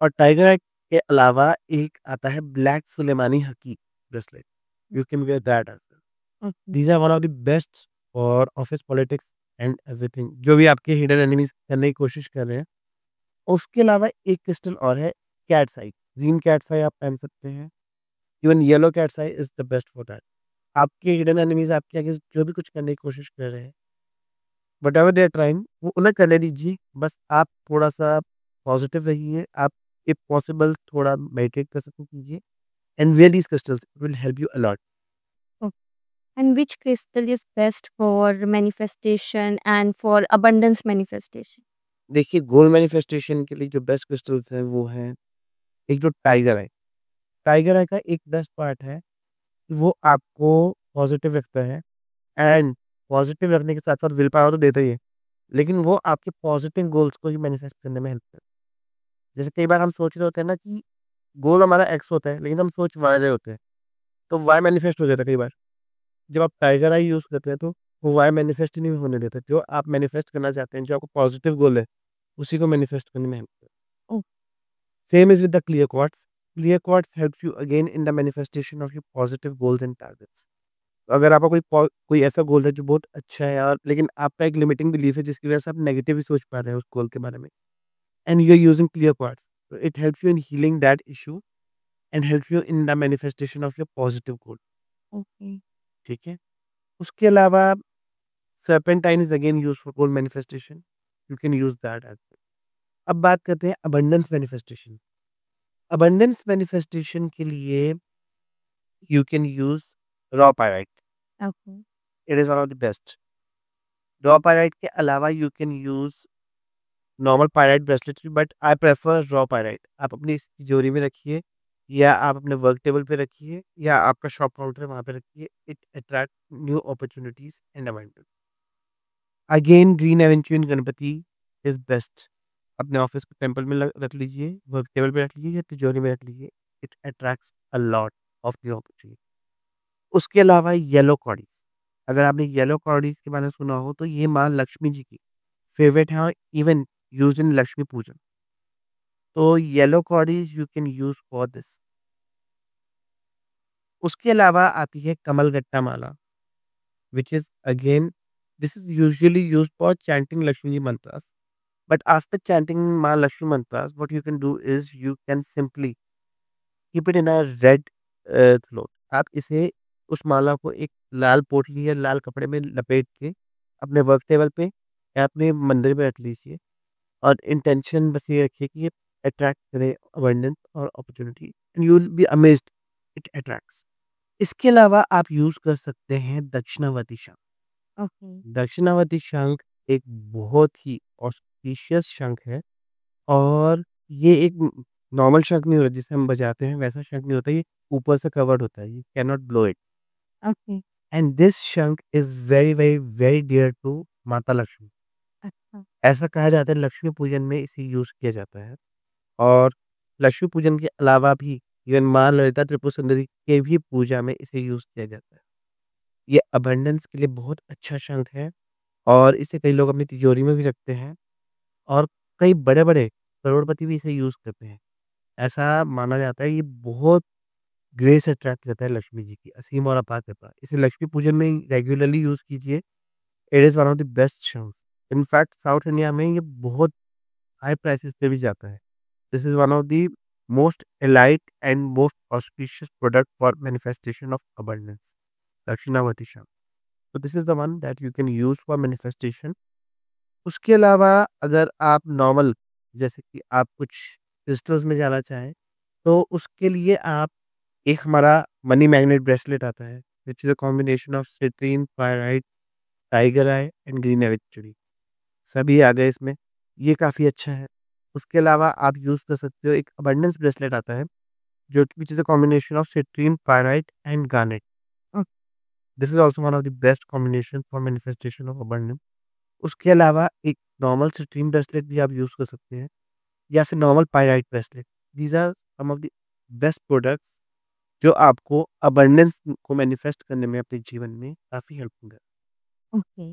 और टाइगर आई के अलावा एक आता है ब्लैक सुलेमानी हकी bracelet, you can wear that as well. Okay, these are one of the best for office politics and everything, जो भी आपके हिडन एनिमीज़ करने की कोशिश कर रहे हैं। उसके अलावा एक क्रिस्टल और है, कैट्स आई, ग्रीन कैट्स आई आप पहन सकते हैं। Even yellow cat's I is the best for that. आपके हिडन एनिमीज़ आपके आगे जो भी कुछ करने की कोशिश कर रहे हैं, व्हाटएवर दे आर ट्राइंग, वो उन्हें करने दीजिए। बस आप थोड़ा-सा पॉजिटिव रहिए, आप इफ पॉसिबल थोड़ा मेडिटेट कर सकते कीजिए and wear these crystals, it will help you a lot. Okay. And which crystal is best for manifestation and for abundance manifestation? देखिए गोल मैनिफेस्टेशन के लिए जो बेस्ट क्रिस्टल्स हैं वो हैं, एक जो टाइगर आई। टाइगर आई का एक बेस्ट पार्ट है, वो आपको पॉजिटिव रखता है एंड पॉजिटिव रखने के साथ-साथ विल पावर तो देता ही है, लेकिन वो आपके पॉजिटिव गोल्स को ही मैनिफेस्ट करने में हेल्प करता है। जैसे कई बार हम सोच रहे होते हैं ना कि गोल हमारा एक्स होता है, लेकिन हम सोच वाई रहे होते हैं, तो वाई मैनिफेस्ट हो जाता है कई बार। जब आप टाइगर आई यूज़ करते हैं, तो वो वाई मैनिफेस्ट ही नहीं होने देता। जो आप मैनिफेस्ट करना चाहते हैं, जो आपका पॉजिटिव गोल है, उसी को मैनिफेस्ट करने में हेल्प करता है। Oh! Same is with the clear quartz. Clear quartz helps you again in the manifestation of your positive goals and targets. अगर आपका कोई ऐसा गोल है जो बहुत अच्छा है और लेकिन आपका एक लिमिटिंग बिलीफ है जिसकी वजह से आप नेगेटिव ही सोच पा रहे हैं उस गोल के बारे में, and you are using clear quartz, so it helps you in healing that issue and helps you in the manifestation of your positive goal, okay, ठीक है? उसके अलावा serpentine is again used for goal manifestation, you can use that as well. अब बात करते हैं abundance manifestation. Abundance manifestation के लिए you can use raw pyrite, okay, it is one of the best. Raw pyrite के अलावा you can use normal pyrite bracelets भी, but I prefer raw pyrite. आप अपनी इस तिजोरी में रखिए या आप अपने वर्क टेबल पे रखिए या आपका शॉप काउंटर है वहाँ पे रखिए। It attract new opportunities and abundance. Again green aventurine Ganpati is best. अपने ऑफिस के टेम्पल में रख लीजिए, वर्क टेबल पे रख लीजिए या तिजोरी में रख लीजिए। It attracts a lot of new opportunity. उसके अलावा येलो कॉडीज, अगर आपने येलो कॉडीज के बारे में सुना हो तो ये माँ लक्ष्मी जी की फेवरेट है और even use in Lakshmi pujan. तो yellow cowries you can use for this. उसके अलावा आती है कमलगट्टा माला, which is again this is usually used for chanting Lakshmi ji mantras, but after chanting Maa Lakshmi mantras what you can do is you can simply keep it in a red cloth. आप इसे उस माला को एक लाल पोटली या लाल कपड़े में लपेट के अपने वर्क टेबल पे या अपने मंदिर में रख लीजिए और इंटेंशन बस ये रखिए कि ये अट्रैक्ट करे अबंडेंस और opportunity and you will be amazed it attracts. इसके अलावा आप यूज कर सकते हैं दक्षिणावर्ती शंख। ओके, दक्षिणावर्ती शंख एक बहुत ही ऑस्पिशियस शंख है और ये एक नॉर्मल शंख नहीं होता जिसे हम बजाते हैं, वैसा शंख नहीं होता। ये ऊपर से कवर्ड होता है, you can not blow it, okay, and this shankh is very very very dear to Mata Lakshmi. अच्छा, ऐसा कहा जाता है लक्ष्मी पूजन में इसे यूज किया जाता है और लक्ष्मी पूजन के अलावा भी इवन माँ ललिता त्रिपुर सुंदरी के भी पूजा में इसे यूज़ किया जाता है। ये अबंडेंस के लिए बहुत अच्छा शंख है और इसे कई लोग अपनी तिजोरी में भी रखते हैं और कई बड़े-बड़े करोड़पति भी इसे यूज़ करते हैं। ऐसा माना जाता है ये बहुत ग्रेस अट्रैक्ट करता है लक्ष्मी जी की, असीम और अपार कृपा। इसे लक्ष्मी पूजन में रेगुलरली यूज़ कीजिए। It is one of the best shows. In fact south India में ये बहुत हाई प्राइसेज़ पे भी जाता है। This is one of the most elite and most auspicious product for manifestation of abundance, Dakshinavarti शाम। तो this is the one that you can use for manifestation. उसके अलावा अगर आप नॉर्मल, जैसे कि आप कुछ क्रिस्टल्स में जाना चाहें, तो उसके लिए आप एक हमारा मनी मैग्नेट ब्रेसलेट आता है, which is a combination of citrine, pyrite, tiger eye and green एविक्चुअली, सभी आ गए इसमें। ये काफ़ी अच्छा है। उसके अलावा आप यूज़ कर सकते हो, एक अबंडेंस ब्रेसलेट आता है, जो कि which is a combination of citrine, pyrite and garnet. This is also one of the best combination for manifestation of abundance. उसके अलावा एक नॉर्मल सिट्रीन ब्रेसलेट भी आप यूज़ कर सकते हैं, या फिर normal pyrite bracelet. These are some of the best products जो आपको अबंडेंस को मैनिफेस्ट करने में अपने जीवन में काफ़ी हेल्प होंगे। ओके।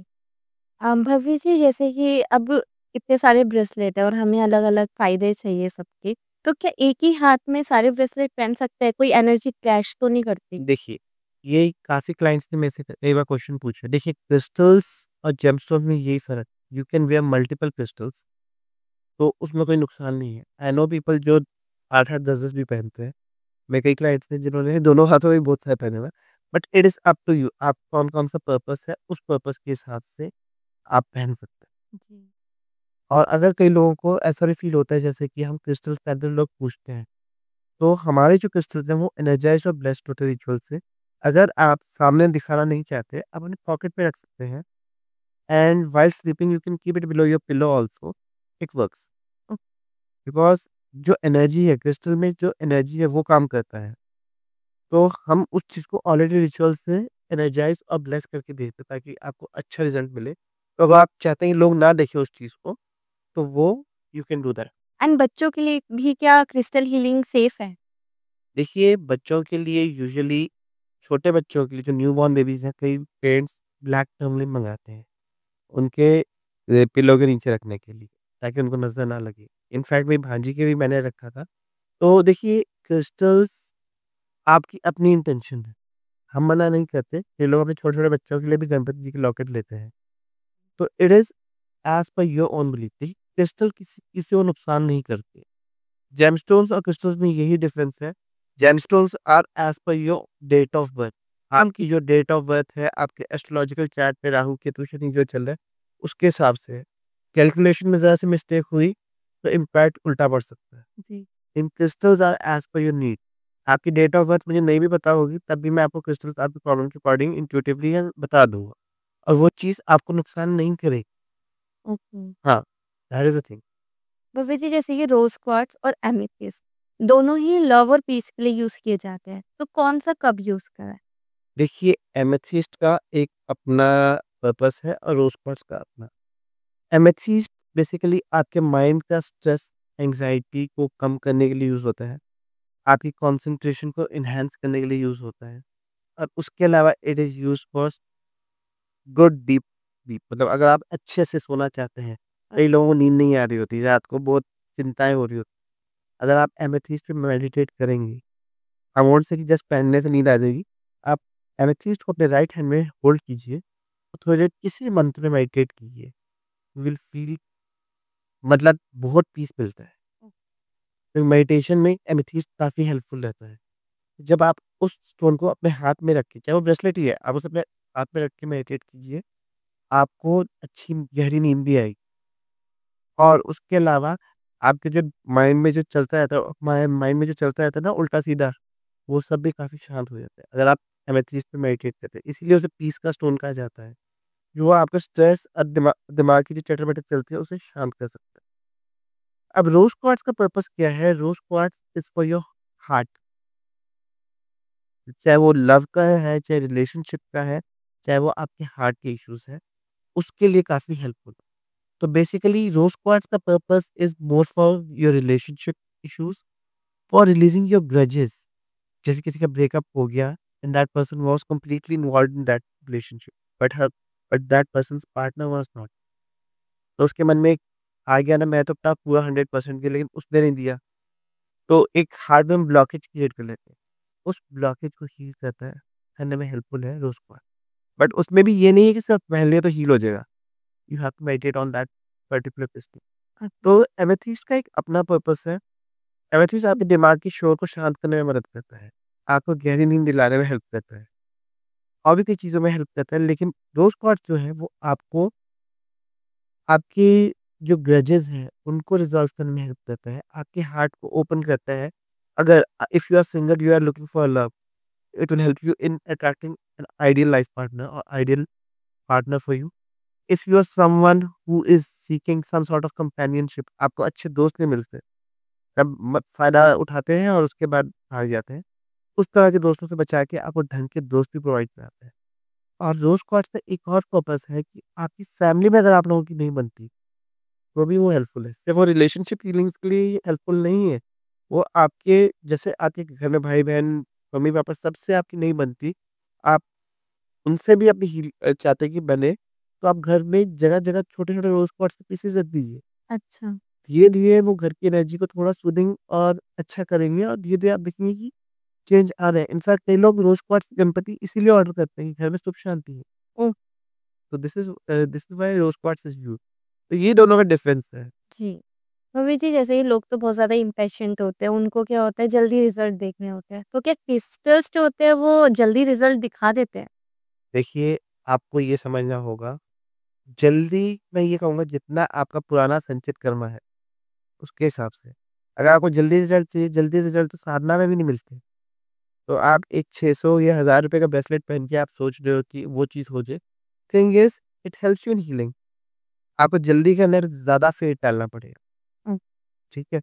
भव्य जी, जैसे कि अब इतने सारे ब्रेसलेट है और हमें अलग-अलग फ़ायदे चाहिए सबके, तो क्या एक ही हाथ में सारे ब्रेसलेट पहन सकते हैं? कोई एनर्जी क्लैश तो नहीं करती? देखिए, ये काफ़ी क्लाइंट्स ने मेरे से कई बार क्वेश्चन पूछा। देखिए, क्रिस्टल्स और जेमस्टोन में यही फ़र्क, you can wear multiple crystals, तो उसमें कोई नुकसान नहीं है। आई नो पीपल जो 8-8 10-10 भी पहनते हैं। मेरे कई क्लाइंट्स ने जिन्होंने दोनों हाथों में बहुत सारे पहने हुए हैं। But it is up to you, आप कौन-कौन सा पर्पस है, उस पर्पस के हिसाब से आप पहन सकते हैं। जी। और अगर कई लोगों को ऐसा भी फ़ील होता है, जैसे कि हम क्रिस्टल्स पहनते हैं, लोग पूछते हैं, तो हमारे जो क्रिस्टल्स हैं वो एनर्जाइज़्ड और ब्लेस्ड होते हैं रिचुअल से। अगर आप सामने दिखाना नहीं चाहते, आप अपने पॉकेट में रख सकते हैं, and while sleeping you can keep it below your pillow also, it works. Because जो एनर्जी है, क्रिस्टल में जो एनर्जी है वो काम करता है। तो हम उस चीज़ को ऑलरेडी रिचुअल से एनर्जाइज़ और ब्लेस करके देते हैं, ताकि आपको अच्छा रिज़ल्ट मिले। तो अगर आप चाहते हैं लोग ना देखें उस चीज़ को, तो वो you can do that. And बच्चों के लिए भी क्या क्रिस्टल हीलिंग सेफ है? देखिए, बच्चों के लिए यूजुअली, छोटे बच्चों के लिए जो न्यूबॉर्न बेबीज़ हैं, कई पेरेंट्स ब्लैक टर्मलिन मँगाते हैं, उनके पिलो के नीचे रखने के लिए, ताकि उनको नज़र ना लगे। इनफैक्ट मेरी भांजी के भी मैंने रखा था। तो देखिए, क्रिस्टल्स आपकी अपनी इंटेंशन है, हम मना नहीं करते। ये लोग अपने छोटे-छोटे बच्चों के लिए भी गणपति जी के लॉकेट लेते हैं। तो it is as per your own belief. देखिए, क्रिस्टल किसी किसी को नुकसान नहीं करते। जेमस्टोन्स और क्रिस्टल्स में यही डिफरेंस है। Gemstones are as per your date of birth. आपकी जो डेट ऑफ बर्थ है, आपके एस्ट्रोलॉजिकल चार्ट पे राहु, केतु, शनि जो चल रहा है, उसके हिसाब से है। कैलकुलेशन में ज़रा सी मिस्टेक हुई, तो इम्पैक्ट उल्टा पड़ सकता है। जी। इन crystals are as per your need. आपकी डेट ऑफ बर्थ मुझे नहीं भी पता होगी, तब भी मैं आपको क्रिस्टल्स आपकी प्रॉब्लम के अकॉर्डिंग इंट्यूटिवली बता दूँगा, और वो चीज़ आपको नुकसान नहीं करेगी। ओके। हाँ, दैट इज़ द थिंग। भव्य जी, जैसे कि रोज़ क्वार्ट्ज और एमेथिस्ट दोनों ही लव और पीस के लिए यूज़ किए जाते हैं, तो कौन-सा कब यूज़ करें? देखिए, एमेथिस्ट का एक अपना पर्पस है और रोज़ क्वार्ट्ज का अपना। एमेथिस्ट बेसिकली आपके माइंड का स्ट्रेस, एंग्ज़ायटी को कम करने के लिए यूज़ होता है। आपकी कंसंट्रेशन को एनहांस करने के लिए यूज़ होता है, और उसके अलावा it is used for good deep sleep. मतलब अगर आप अच्छे से सोना चाहते हैं, कई लोगों को नींद नहीं आ रही होती, रात को बहुत चिंताएँ हो रही होती, अगर आप एमेथिस्ट पे मेडिटेट करेंगे, आई वोंट से कि जस्ट पहनने से नींद आ जाएगी। आप एमेथिस्ट को अपने राइट हैंड में होल्ड कीजिए, और थोड़ी देर किसी मंत्र में मेडिटेट कीजिए। यू विल फील, मतलब बहुत पीस मिलता है। तो मेडिटेशन में एमेथिस्ट काफ़ी हेल्पफुल रहता है। जब आप उस स्टोन को अपने हाथ में रख के, चाहे वो ब्रेसलेट ही है, आप उसे अपने हाथ में रख के मेडिटेट कीजिए, आपको अच्छी गहरी नींद भी आएगी। और उसके अलावा आपके जो माइंड में जो चलता रहता है, माइंड में जो चलता रहता है ना उल्टा-सीधा, वो सब भी काफ़ी शांत हो जाता है, अगर आप एमेथिस्ट पे मेडिटेट करते हैं। इसीलिए उसे पीस का स्टोन कहा जाता है, जो आपका स्ट्रेस और दिमाग की जो चटर-पटर चलती है, उसे शांत कर सकता है। अब रोज़ क्वार्ट्ज का पर्पस क्या है? Rose quartz is for your heart. चाहे वो लव का है, चाहे रिलेशनशिप का है, चाहे वो आपके हार्ट के इश्यूज़ हैं, उसके लिए काफ़ी हेल्पफुल है। तो बेसिकली रोज़ क्वार्ट्ज का purpose is more for your relationship issues, for releasing your grudges. जैसे किसी का ब्रेकअप हो गया, and that person was completely involved in that relationship, but that persons partner was not. तो उसके मन में एक आ गया ना, मैं तो अपना पूरा 100% दिया, लेकिन उसने नहीं दिया। तो एक हार्ट में ब्लॉकेज क्रिएट कर लेते हैं। उस ब्लॉकेज को हील करता है, करने में हेल्पफुल है रोज़ क्वार्ट्ज। बट उसमें भी ये नहीं है कि सिर्फ पहन लिया तो हील हो जाएगा। You have to meditate on that particular crystal. तो एमेथिस्ट का एक अपना पर्पस है। एमेथिस्ट आपके दिमाग के शोर को शांत करने में मदद करता है, आपको गहरी नींद दिलाने में हेल्प करता है, और भी कई चीज़ों में हेल्प करता है। लेकिन रोज़ क्वार्ट्ज जो है वो आपको आपके जो ग्रजेस हैं उनको रिज़ॉल्व करने में हेल्प करता है, आपके हार्ट को ओपन करता है। अगर if you are single, you are looking for love, it will help you in attracting an ideal life partner और ideal partner for you. If you are someone who is seeking some sort of companionship, आपको अच्छे दोस्त नहीं मिलते, तब फायदा उठाते हैं और उसके बाद भाग जाते हैं। उस तरह के दोस्तों से बचा के आपको ढंग के दोस्त भी प्रोवाइड कराते हैं। और रोज क्वार्ट्ज का एक और पर्पस है कि आपकी फैमिली में अगर आप लोगों की नहीं बनती, तो भी वो हेल्पफुल है। सिर्फ वो रिलेशनशिप फीलिंग्स के लिए हेल्पफुल नहीं है, वो आपके जैसे आपके घर में भाई बहन, मम्मी पापा सबसे आपकी नहीं बनती, आप उनसे भी अपनी चाहते हैं कि बने, तो आप घर में जगह-जगह छोटे-छोटे रोज़ क्वार्ट्ज के पीसेस रख दीजिए। अच्छा। धीरे-धीरे वो घर की एनर्जी को थोड़ा सूदिंग और अच्छा करेंगे और धीरे-धीरे आप देखेंगे कि चेंज आ रहे हैं। इनफैक्ट कई लोग रोज़ क्वार्ट्ज गणपति इसीलिए ऑर्डर करते हैं कि घर में सुख शांति है। ओह! तो this is why rose quartz is used. तो ये दोनों का डिफरेंस है। जी। मम्मी जी, जैसे ये लोग तो बहुत ज़्यादा इम्पैशेंट होते हैं, उनको क्या होता है जल्दी रिज़ल्ट देखने होते हैं। तो क्या क्रिस्टल्स जो होते हैं वो जल्दी रिज़ल्ट दिखा देते हैं? देखिए, आपको ये समझना होगा, जल्दी मैं ये कहूँगा जितना आपका पुराना संचित कर्म है, उसके हिसाब से। अगर आपको जल्दी रिज़ल्ट चाहिए, जल्दी रिज़ल्ट तो साधना में भी नहीं मिलते। तो आप एक 600 या ₹1000 का ब्रेसलेट पहन के आप सोच रहे हो कि वो चीज़ हो जाए। Thing is it helps you in healing. आपको जल्दी के अंदर ज़्यादा फेथ डालना पड़ेगा, हुँ। ठीक है?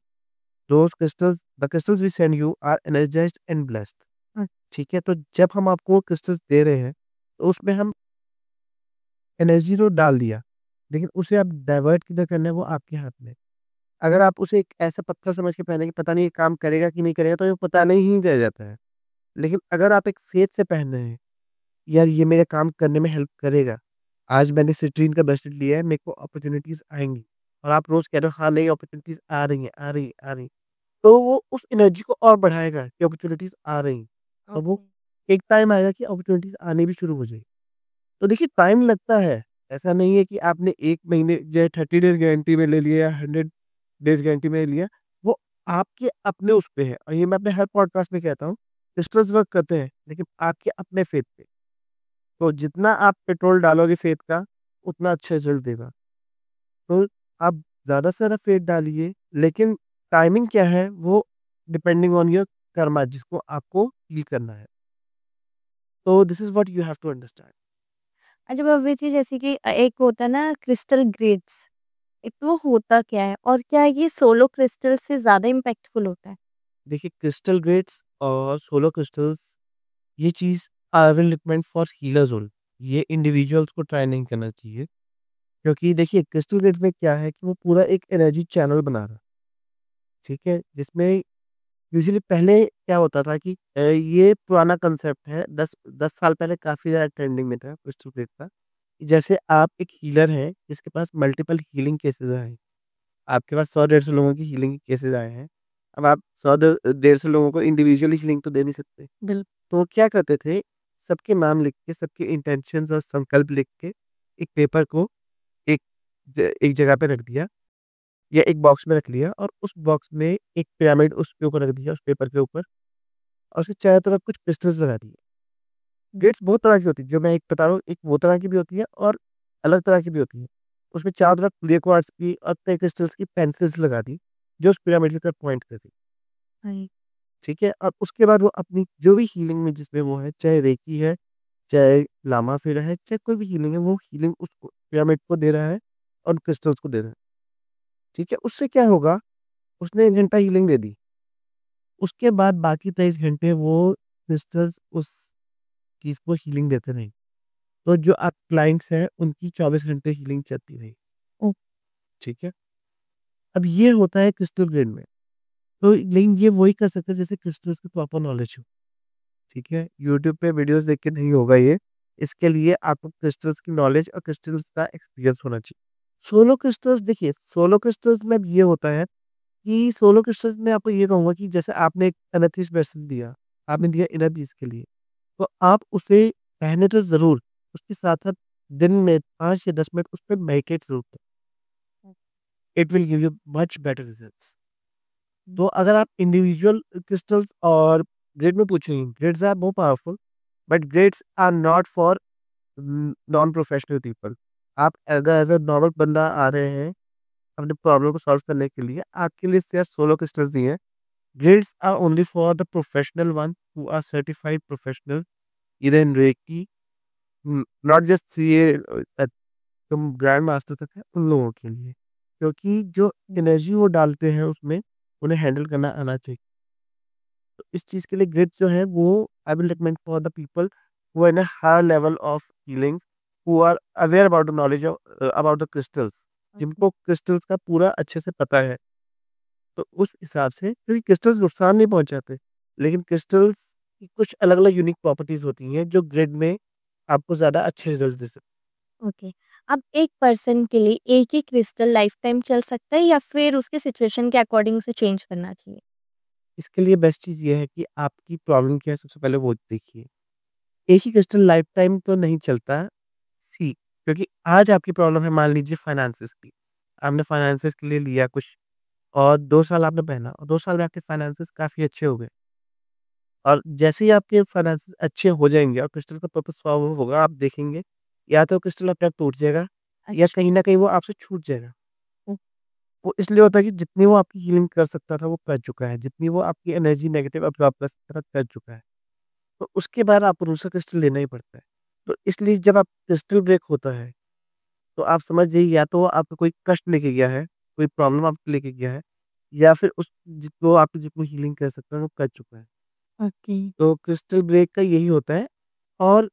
Those crystals the crystals we send you are energized and blessed. ठीक है? तो जब हम आपको वो क्रिस्टल्स दे रहे हैं, तो उसमें हम एनर्जी तो डाल दिया, लेकिन उसे आप डाइवर्ट किधर करना है वो आपके हाथ में है। अगर आप उसे एक ऐसा पत्थर समझ के पहने कि पता नहीं ये काम करेगा कि नहीं करेगा, तो ये पता नहीं ही रह जाता है। लेकिन अगर आप एक फेथ से पहन रहे हैं, यार ये मेरे काम करने में हेल्प करेगा। आज मैंने सिट्रीन का ब्रेसलेट लिया है, मेरे को अपॉर्च्युनिटीज़ आएँगी, और आप रोज़ कह रहे हो हाँ, नहीं अपॉर्च्युनिटीज़ आ रही हैं, आ रही हैं, आ रही हैं। तो वो उस एनर्जी को और बढ़ाएगा कि अपॉर्च्युनिटीज़ आ रही हैं। और वो ओके। एक टाइम आएगा कि अपॉर्च्युनिटीज़ आनी भी शुरू हो जाएगी। तो देखिए टाइम लगता है, ऐसा नहीं है कि आपने 1 महीने या 30 डेज़ गारंटी में ले लिया या 100 डेज़ गारंटी में ले लिया, वो आपके अपने उस पे है, और ये मैं अपने हर पॉडकास्ट में कहता हूँ, क्रिस्टल्स वर्क करते हैं, लेकिन आपके अपने फेथ पे। तो जितना आप पेट्रोल डालोगे फेथ का, उतना अच्छा रिज़ल्ट देगा। तो आप ज़्यादा से ज़्यादा फेथ डालिए, लेकिन टाइमिंग क्या है वो डिपेंडिंग ऑन योर कर्मा जिसको आपको हील करना है। तो this is what you have to understand. अच्छा मम्मी जी, जैसे कि एक होता है ना क्रिस्टल ग्रिड्स, एक तो वो होता क्या है? और क्या ये सोलो क्रिस्टल से ज़्यादा इम्पैक्टफुल होता है? देखिए क्रिस्टल ग्रेड्स और सोलो क्रिस्टल्स, ये चीज़ are recommend for healers only. ये इंडिविजुअल्स को ट्राई नहीं करना चाहिए, क्योंकि देखिए क्रिस्टल ग्रेड में क्या है कि वो पूरा एक एनर्जी चैनल बना रहा है, ठीक है? जिसमें यूजुअली पहले क्या होता था कि ये पुराना कांसेप्ट है, 10 साल पहले काफ़ी ज़्यादा ट्रेंडिंग में था क्रिस्टल ग्रेड का। जैसे आप एक हीलर हैं जिसके पास मल्टीपल हीलिंग केसेज़ आए हैं। आपके पास 100 150 लोगों की हीलिंग केसेज़ आए हैं। अब आप 100 150 लोगों को इंडिविजुअली हीलिंग तो दे नहीं सकते। तो क्या करते थे, सबके नाम लिख के, सबके इंटेंशंस और संकल्प लिख के, एक पेपर को एक एक जगह पे रख दिया, या एक बॉक्स में रख लिया, और उस बॉक्स में एक पिरामिड उसके ऊपर रख दिया, उस पेपर के ऊपर, और उसके चारों तरफ कुछ क्रिस्टल्स लगा दिए। गेट्स बहुत तरह की होती है, जो मैं एक बता रहा हूँ, एक वो तरह की भी होती है और अलग तरह की भी होती है। उसमें चारों तरफ क्लियर क्वार्ट्ज की और कई क्रिस्टल्स की पेंसिल्स लगा दी, जो उस पिरामिड की तरफ पॉइंट कर दी। हाँ। ठीक है? और उसके बाद वो अपनी जो भी हीलिंग में जिसमें वो है, चाहे रेकी है, चाहे लामा फेरा है, चाहे कोई भी हीलिंग है, वो हीलिंग उस पिरामिड को दे रहा है और उन क्रिस्टल्स को दे रहा है। ठीक है? उससे क्या होगा, उसने 1 घंटा हीलिंग दे दी। उसके बाद बाकी 23 घंटे वो क्रिस्टल्स उस चीज़ को हीलिंग देते रहे। तो जो आप क्लाइंट्स हैं, उनकी 24 घंटे हीलिंग चलती रही। ओह! ठीक है? अब ये होता है क्रिस्टल ग्रेड में। तो लेकिन ये वही कर सकते हैं जैसे क्रिस्टल्स की प्रॉपर नॉलेज हो। ठीक है? यूट्यूब पे वीडियोज़ देख के नहीं होगा ये। इसके लिए आपको क्रिस्टल्स की नॉलेज और क्रिस्टल्स का एक्सपीरियंस होना चाहिए। सोलो क्रिस्टल्स देखिए, सोलो क्रिस्टल्स में ये होता है कि सोलो क्रिस्टल्स में आपको ये कहूँगा कि जैसे आपने एक एमेथिस्ट ब्रेसलेट दिया, आपने दिया इनर पीस के लिए, तो आप उसे पहने तो ज़रूर, उसके साथ-साथ दिन में 5 या 10 मिनट उस पे मेडिटेट ज़रूर करें। It will give you much better results. तो अगर आप इंडिविजुअल क्रिस्टल्स और ग्रिड में पूछेंगे, grids are more powerful, but grids are not for non professional people. आप अगर एज़ अ नॉर्मल बंदा आ रहे हैं अपने प्रॉब्लम को सॉल्व करने के लिए, आपके लिए सिर्फ सोलो क्रिस्टल्स ही हैं। Grids are only for the professional one who are certified professional, either in Reiki, not just CA, तुम ग्रैंड मास्टर तक है उन लोगों के लिए, क्योंकि जो एनर्जी वो डालते हैं उसमें उन्हें हैंडल करना आना चाहिए। तो इस चीज़ के लिए ग्रिड्स जो है वो I will recommend for the people who are in a higher level of healings, who are aware about the knowledge of about the crystals, जिनको क्रिस्टल्स का पूरा अच्छे से पता है। तो उस हिसाब से क्योंकि क्रिस्टल्स नुकसान नहीं पहुँचाते, लेकिन क्रिस्टल्स की कुछ अलग-अलग यूनिक प्रॉपर्टीज़ होती हैं जो ग्रिड में आपको ज़्यादा अच्छे रिज़ल्ट दे सकती ओके। अब एक पर्सन के लिए एक ही क्रिस्टल लाइफ टाइम चल सकता है या फिर उसके सिचुएशन के अकॉर्डिंग उसे चेंज करना चाहिए? इसके लिए बेस्ट चीज़ ये है कि आपकी प्रॉब्लम क्या है सबसे पहले वो देखिए। एक ही क्रिस्टल लाइफ टाइम तो नहीं चलता, सी क्योंकि आज आपकी प्रॉब्लम है मान लीजिए फाइनेंसेस की। आपने फाइनेंसेस के लिए लिया कुछ और 2 साल आपने पहना और 2 साल में आपके फाइनेंसेस काफ़ी अच्छे हो गए। और जैसे ही आपके फाइनेंसेस अच्छे हो जाएँगे और क्रिस्टल का पर्पस सॉल्व होगा, आप देखेंगे या तो क्रिस्टल अपने आप टूट जाएगा या अच्छा। कहीं न कहीं वो आपसे छूट जाएगा। वो इसलिए होता है कि जितनी वो आपकी हीलिंग कर सकता था, वो कर चुका है। जितनी वो आपकी एनर्जी नेगेटिव अब्ज़ॉर्ब कर सकता था, कर चुका है। तो उसके बाद आपको दूसरा क्रिस्टल लेना ही पड़ता है। तो इसलिए जब आप क्रिस्टल ब्रेक होता है, तो आप समझ जाइए या तो वो आपको कोई कष्ट लेके गया है, कोई प्रॉब्लम आपको लेके गया है या फिर उस जिसको आपकी जितनी हीलिंग कर सकता है, वो कर चुका है। ओके। तो क्रिस्टल ब्रेक का यही होता है और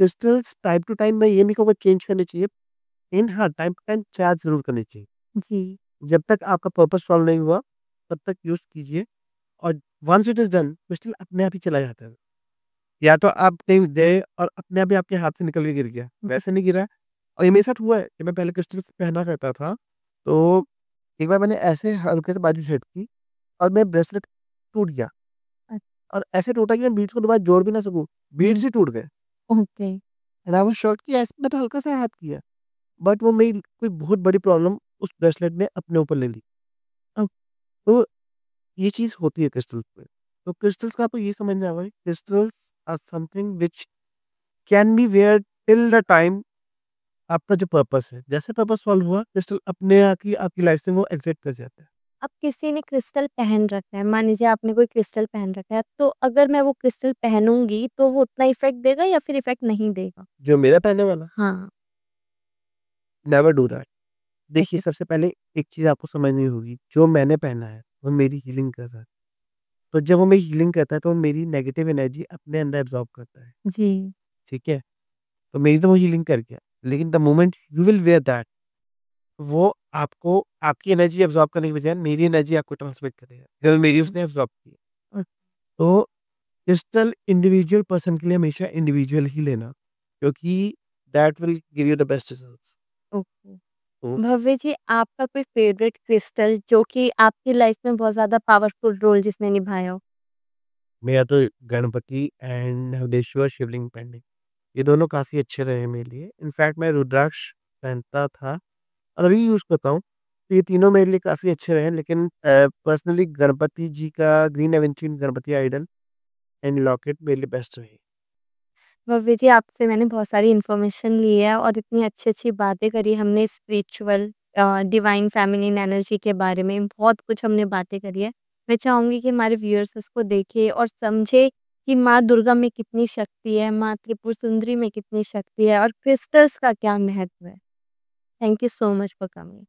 क्रिस्टल्स टाइम टू टाइम मैं ये नहीं कहूँगा चेंज करने चाहिए, लेकिन हाँ, टाइम टू टाइम चार्ज ज़रूर करनी चाहिए। जी। जब तक आपका पर्पस सॉल्व नहीं हुआ, तब तक यूज़ कीजिए और once it is done, crystal अपने आप ही चला जाता है। या तो आप कहीं गए और अपने आप ही आपके हाथ से निकल के गिर गया, वैसे नहीं गिरा है। और ये मेरे साथ हुआ है कि मैं पहले क्रिस्टल्स पहना करता था, तो एक बार मैंने ऐसे हल्के से बाजू सेट की और मेरा ब्रेसलेट टूट गया और ऐसे टूटा कि मैं बीट्स को दोबारा जोड़ भी ना सकूँ, बीट्स ही टूट गए। Okay. And I was shocked कि ऐसे मैं तो हल्का सा हाथ किया, बट वो मेरी कोई बहुत बड़ी प्रॉब्लम उस ब्रेसलेट ने अपने ऊपर ले ली। अब तो ये चीज़ होती है क्रिस्टल्स में। तो क्रिस्टल्स का आपको ये समझना होगा crystals are something which can be wear till the time आपका जो पर्पस है। जैसे पर्पस सॉल्व हुआ, क्रिस्टल अपने आप ही आपकी लाइफ से वो एग्ज़िट कर जाता है। अब किसी ने क्रिस्टल पहन रखा है, मान लीजिए आपने कोई क्रिस्टल पहन रखा है, तो अगर मैं वो क्रिस्टल पहनूँगी तो वो उतना इफ़ेक्ट देगा या फिर इफ़ेक्ट नहीं देगा? जो मेरा पहनने वाला, हाँ। Never do that. देखिए, ओके। सबसे पहले एक चीज़ आपको समझनी होगी, जो मैंने पहना है, वो मेरी हीलिंग कर रहा है। तो जब वो मेरी हीलिंग करता है, तो वो मेरी नेगेटिव एनर्जी अपने अंदर एब्ज़ॉर्ब करता है, जी। ठीक है? तो मेरी तो वो हीलिंग कर गया, लेकिन the moment you will wear that, वो आपको आपकी एनर्जी एब्ज़ॉर्ब करने के बजाय मेरी एनर्जी आपको ट्रांसमिट करेगा, जो मेरी उसने एब्ज़ॉर्ब की है। तो क्रिस्टल इंडिविजुअल पर्सन के लिए हमेशा इंडिविजुअल ही लेना, क्योंकि that will give you the best results. Okay. तो भव्य जी, आपका कोई फ़ेवरेट क्रिस्टल जो कि आपकी लाइफ़ में बहुत ज़्यादा पावरफुल रोल जिसने निभाया हो? मेरा तो गणपति एंड हवलेश्वर शिवलिंग पेंडेंट, ये दोनों काफ़ी अच्छे रहे मेरे लिए। इनफैक्ट मैं रुद्राक्ष पहनता था और अभी यूज़ करता हूँ। तो ये तीनों मेरे लिए काफ़ी अच्छे रहे, लेकिन पर्सनली गणपति जी का green aventurine Ganpati idol and locket मेरे लिए बेस्ट रहे। भव्य जी, आपसे मैंने बहुत सारी इन्फॉर्मेशन ली है और इतनी अच्छी-अच्छी बातें करी हमने स्पिरिचुअल डिवाइन फेमिनिन एनर्जी के बारे में, बहुत कुछ हमने बातें करी है। मैं चाहूँगी कि हमारे व्यूअर्स इसको देखें और समझे कि माँ दुर्गा में कितनी शक्ति है, माँ त्रिपुर सुंदरी में कितनी शक्ति है और क्रिस्टल्स का क्या महत्व है। Thank you so much for coming.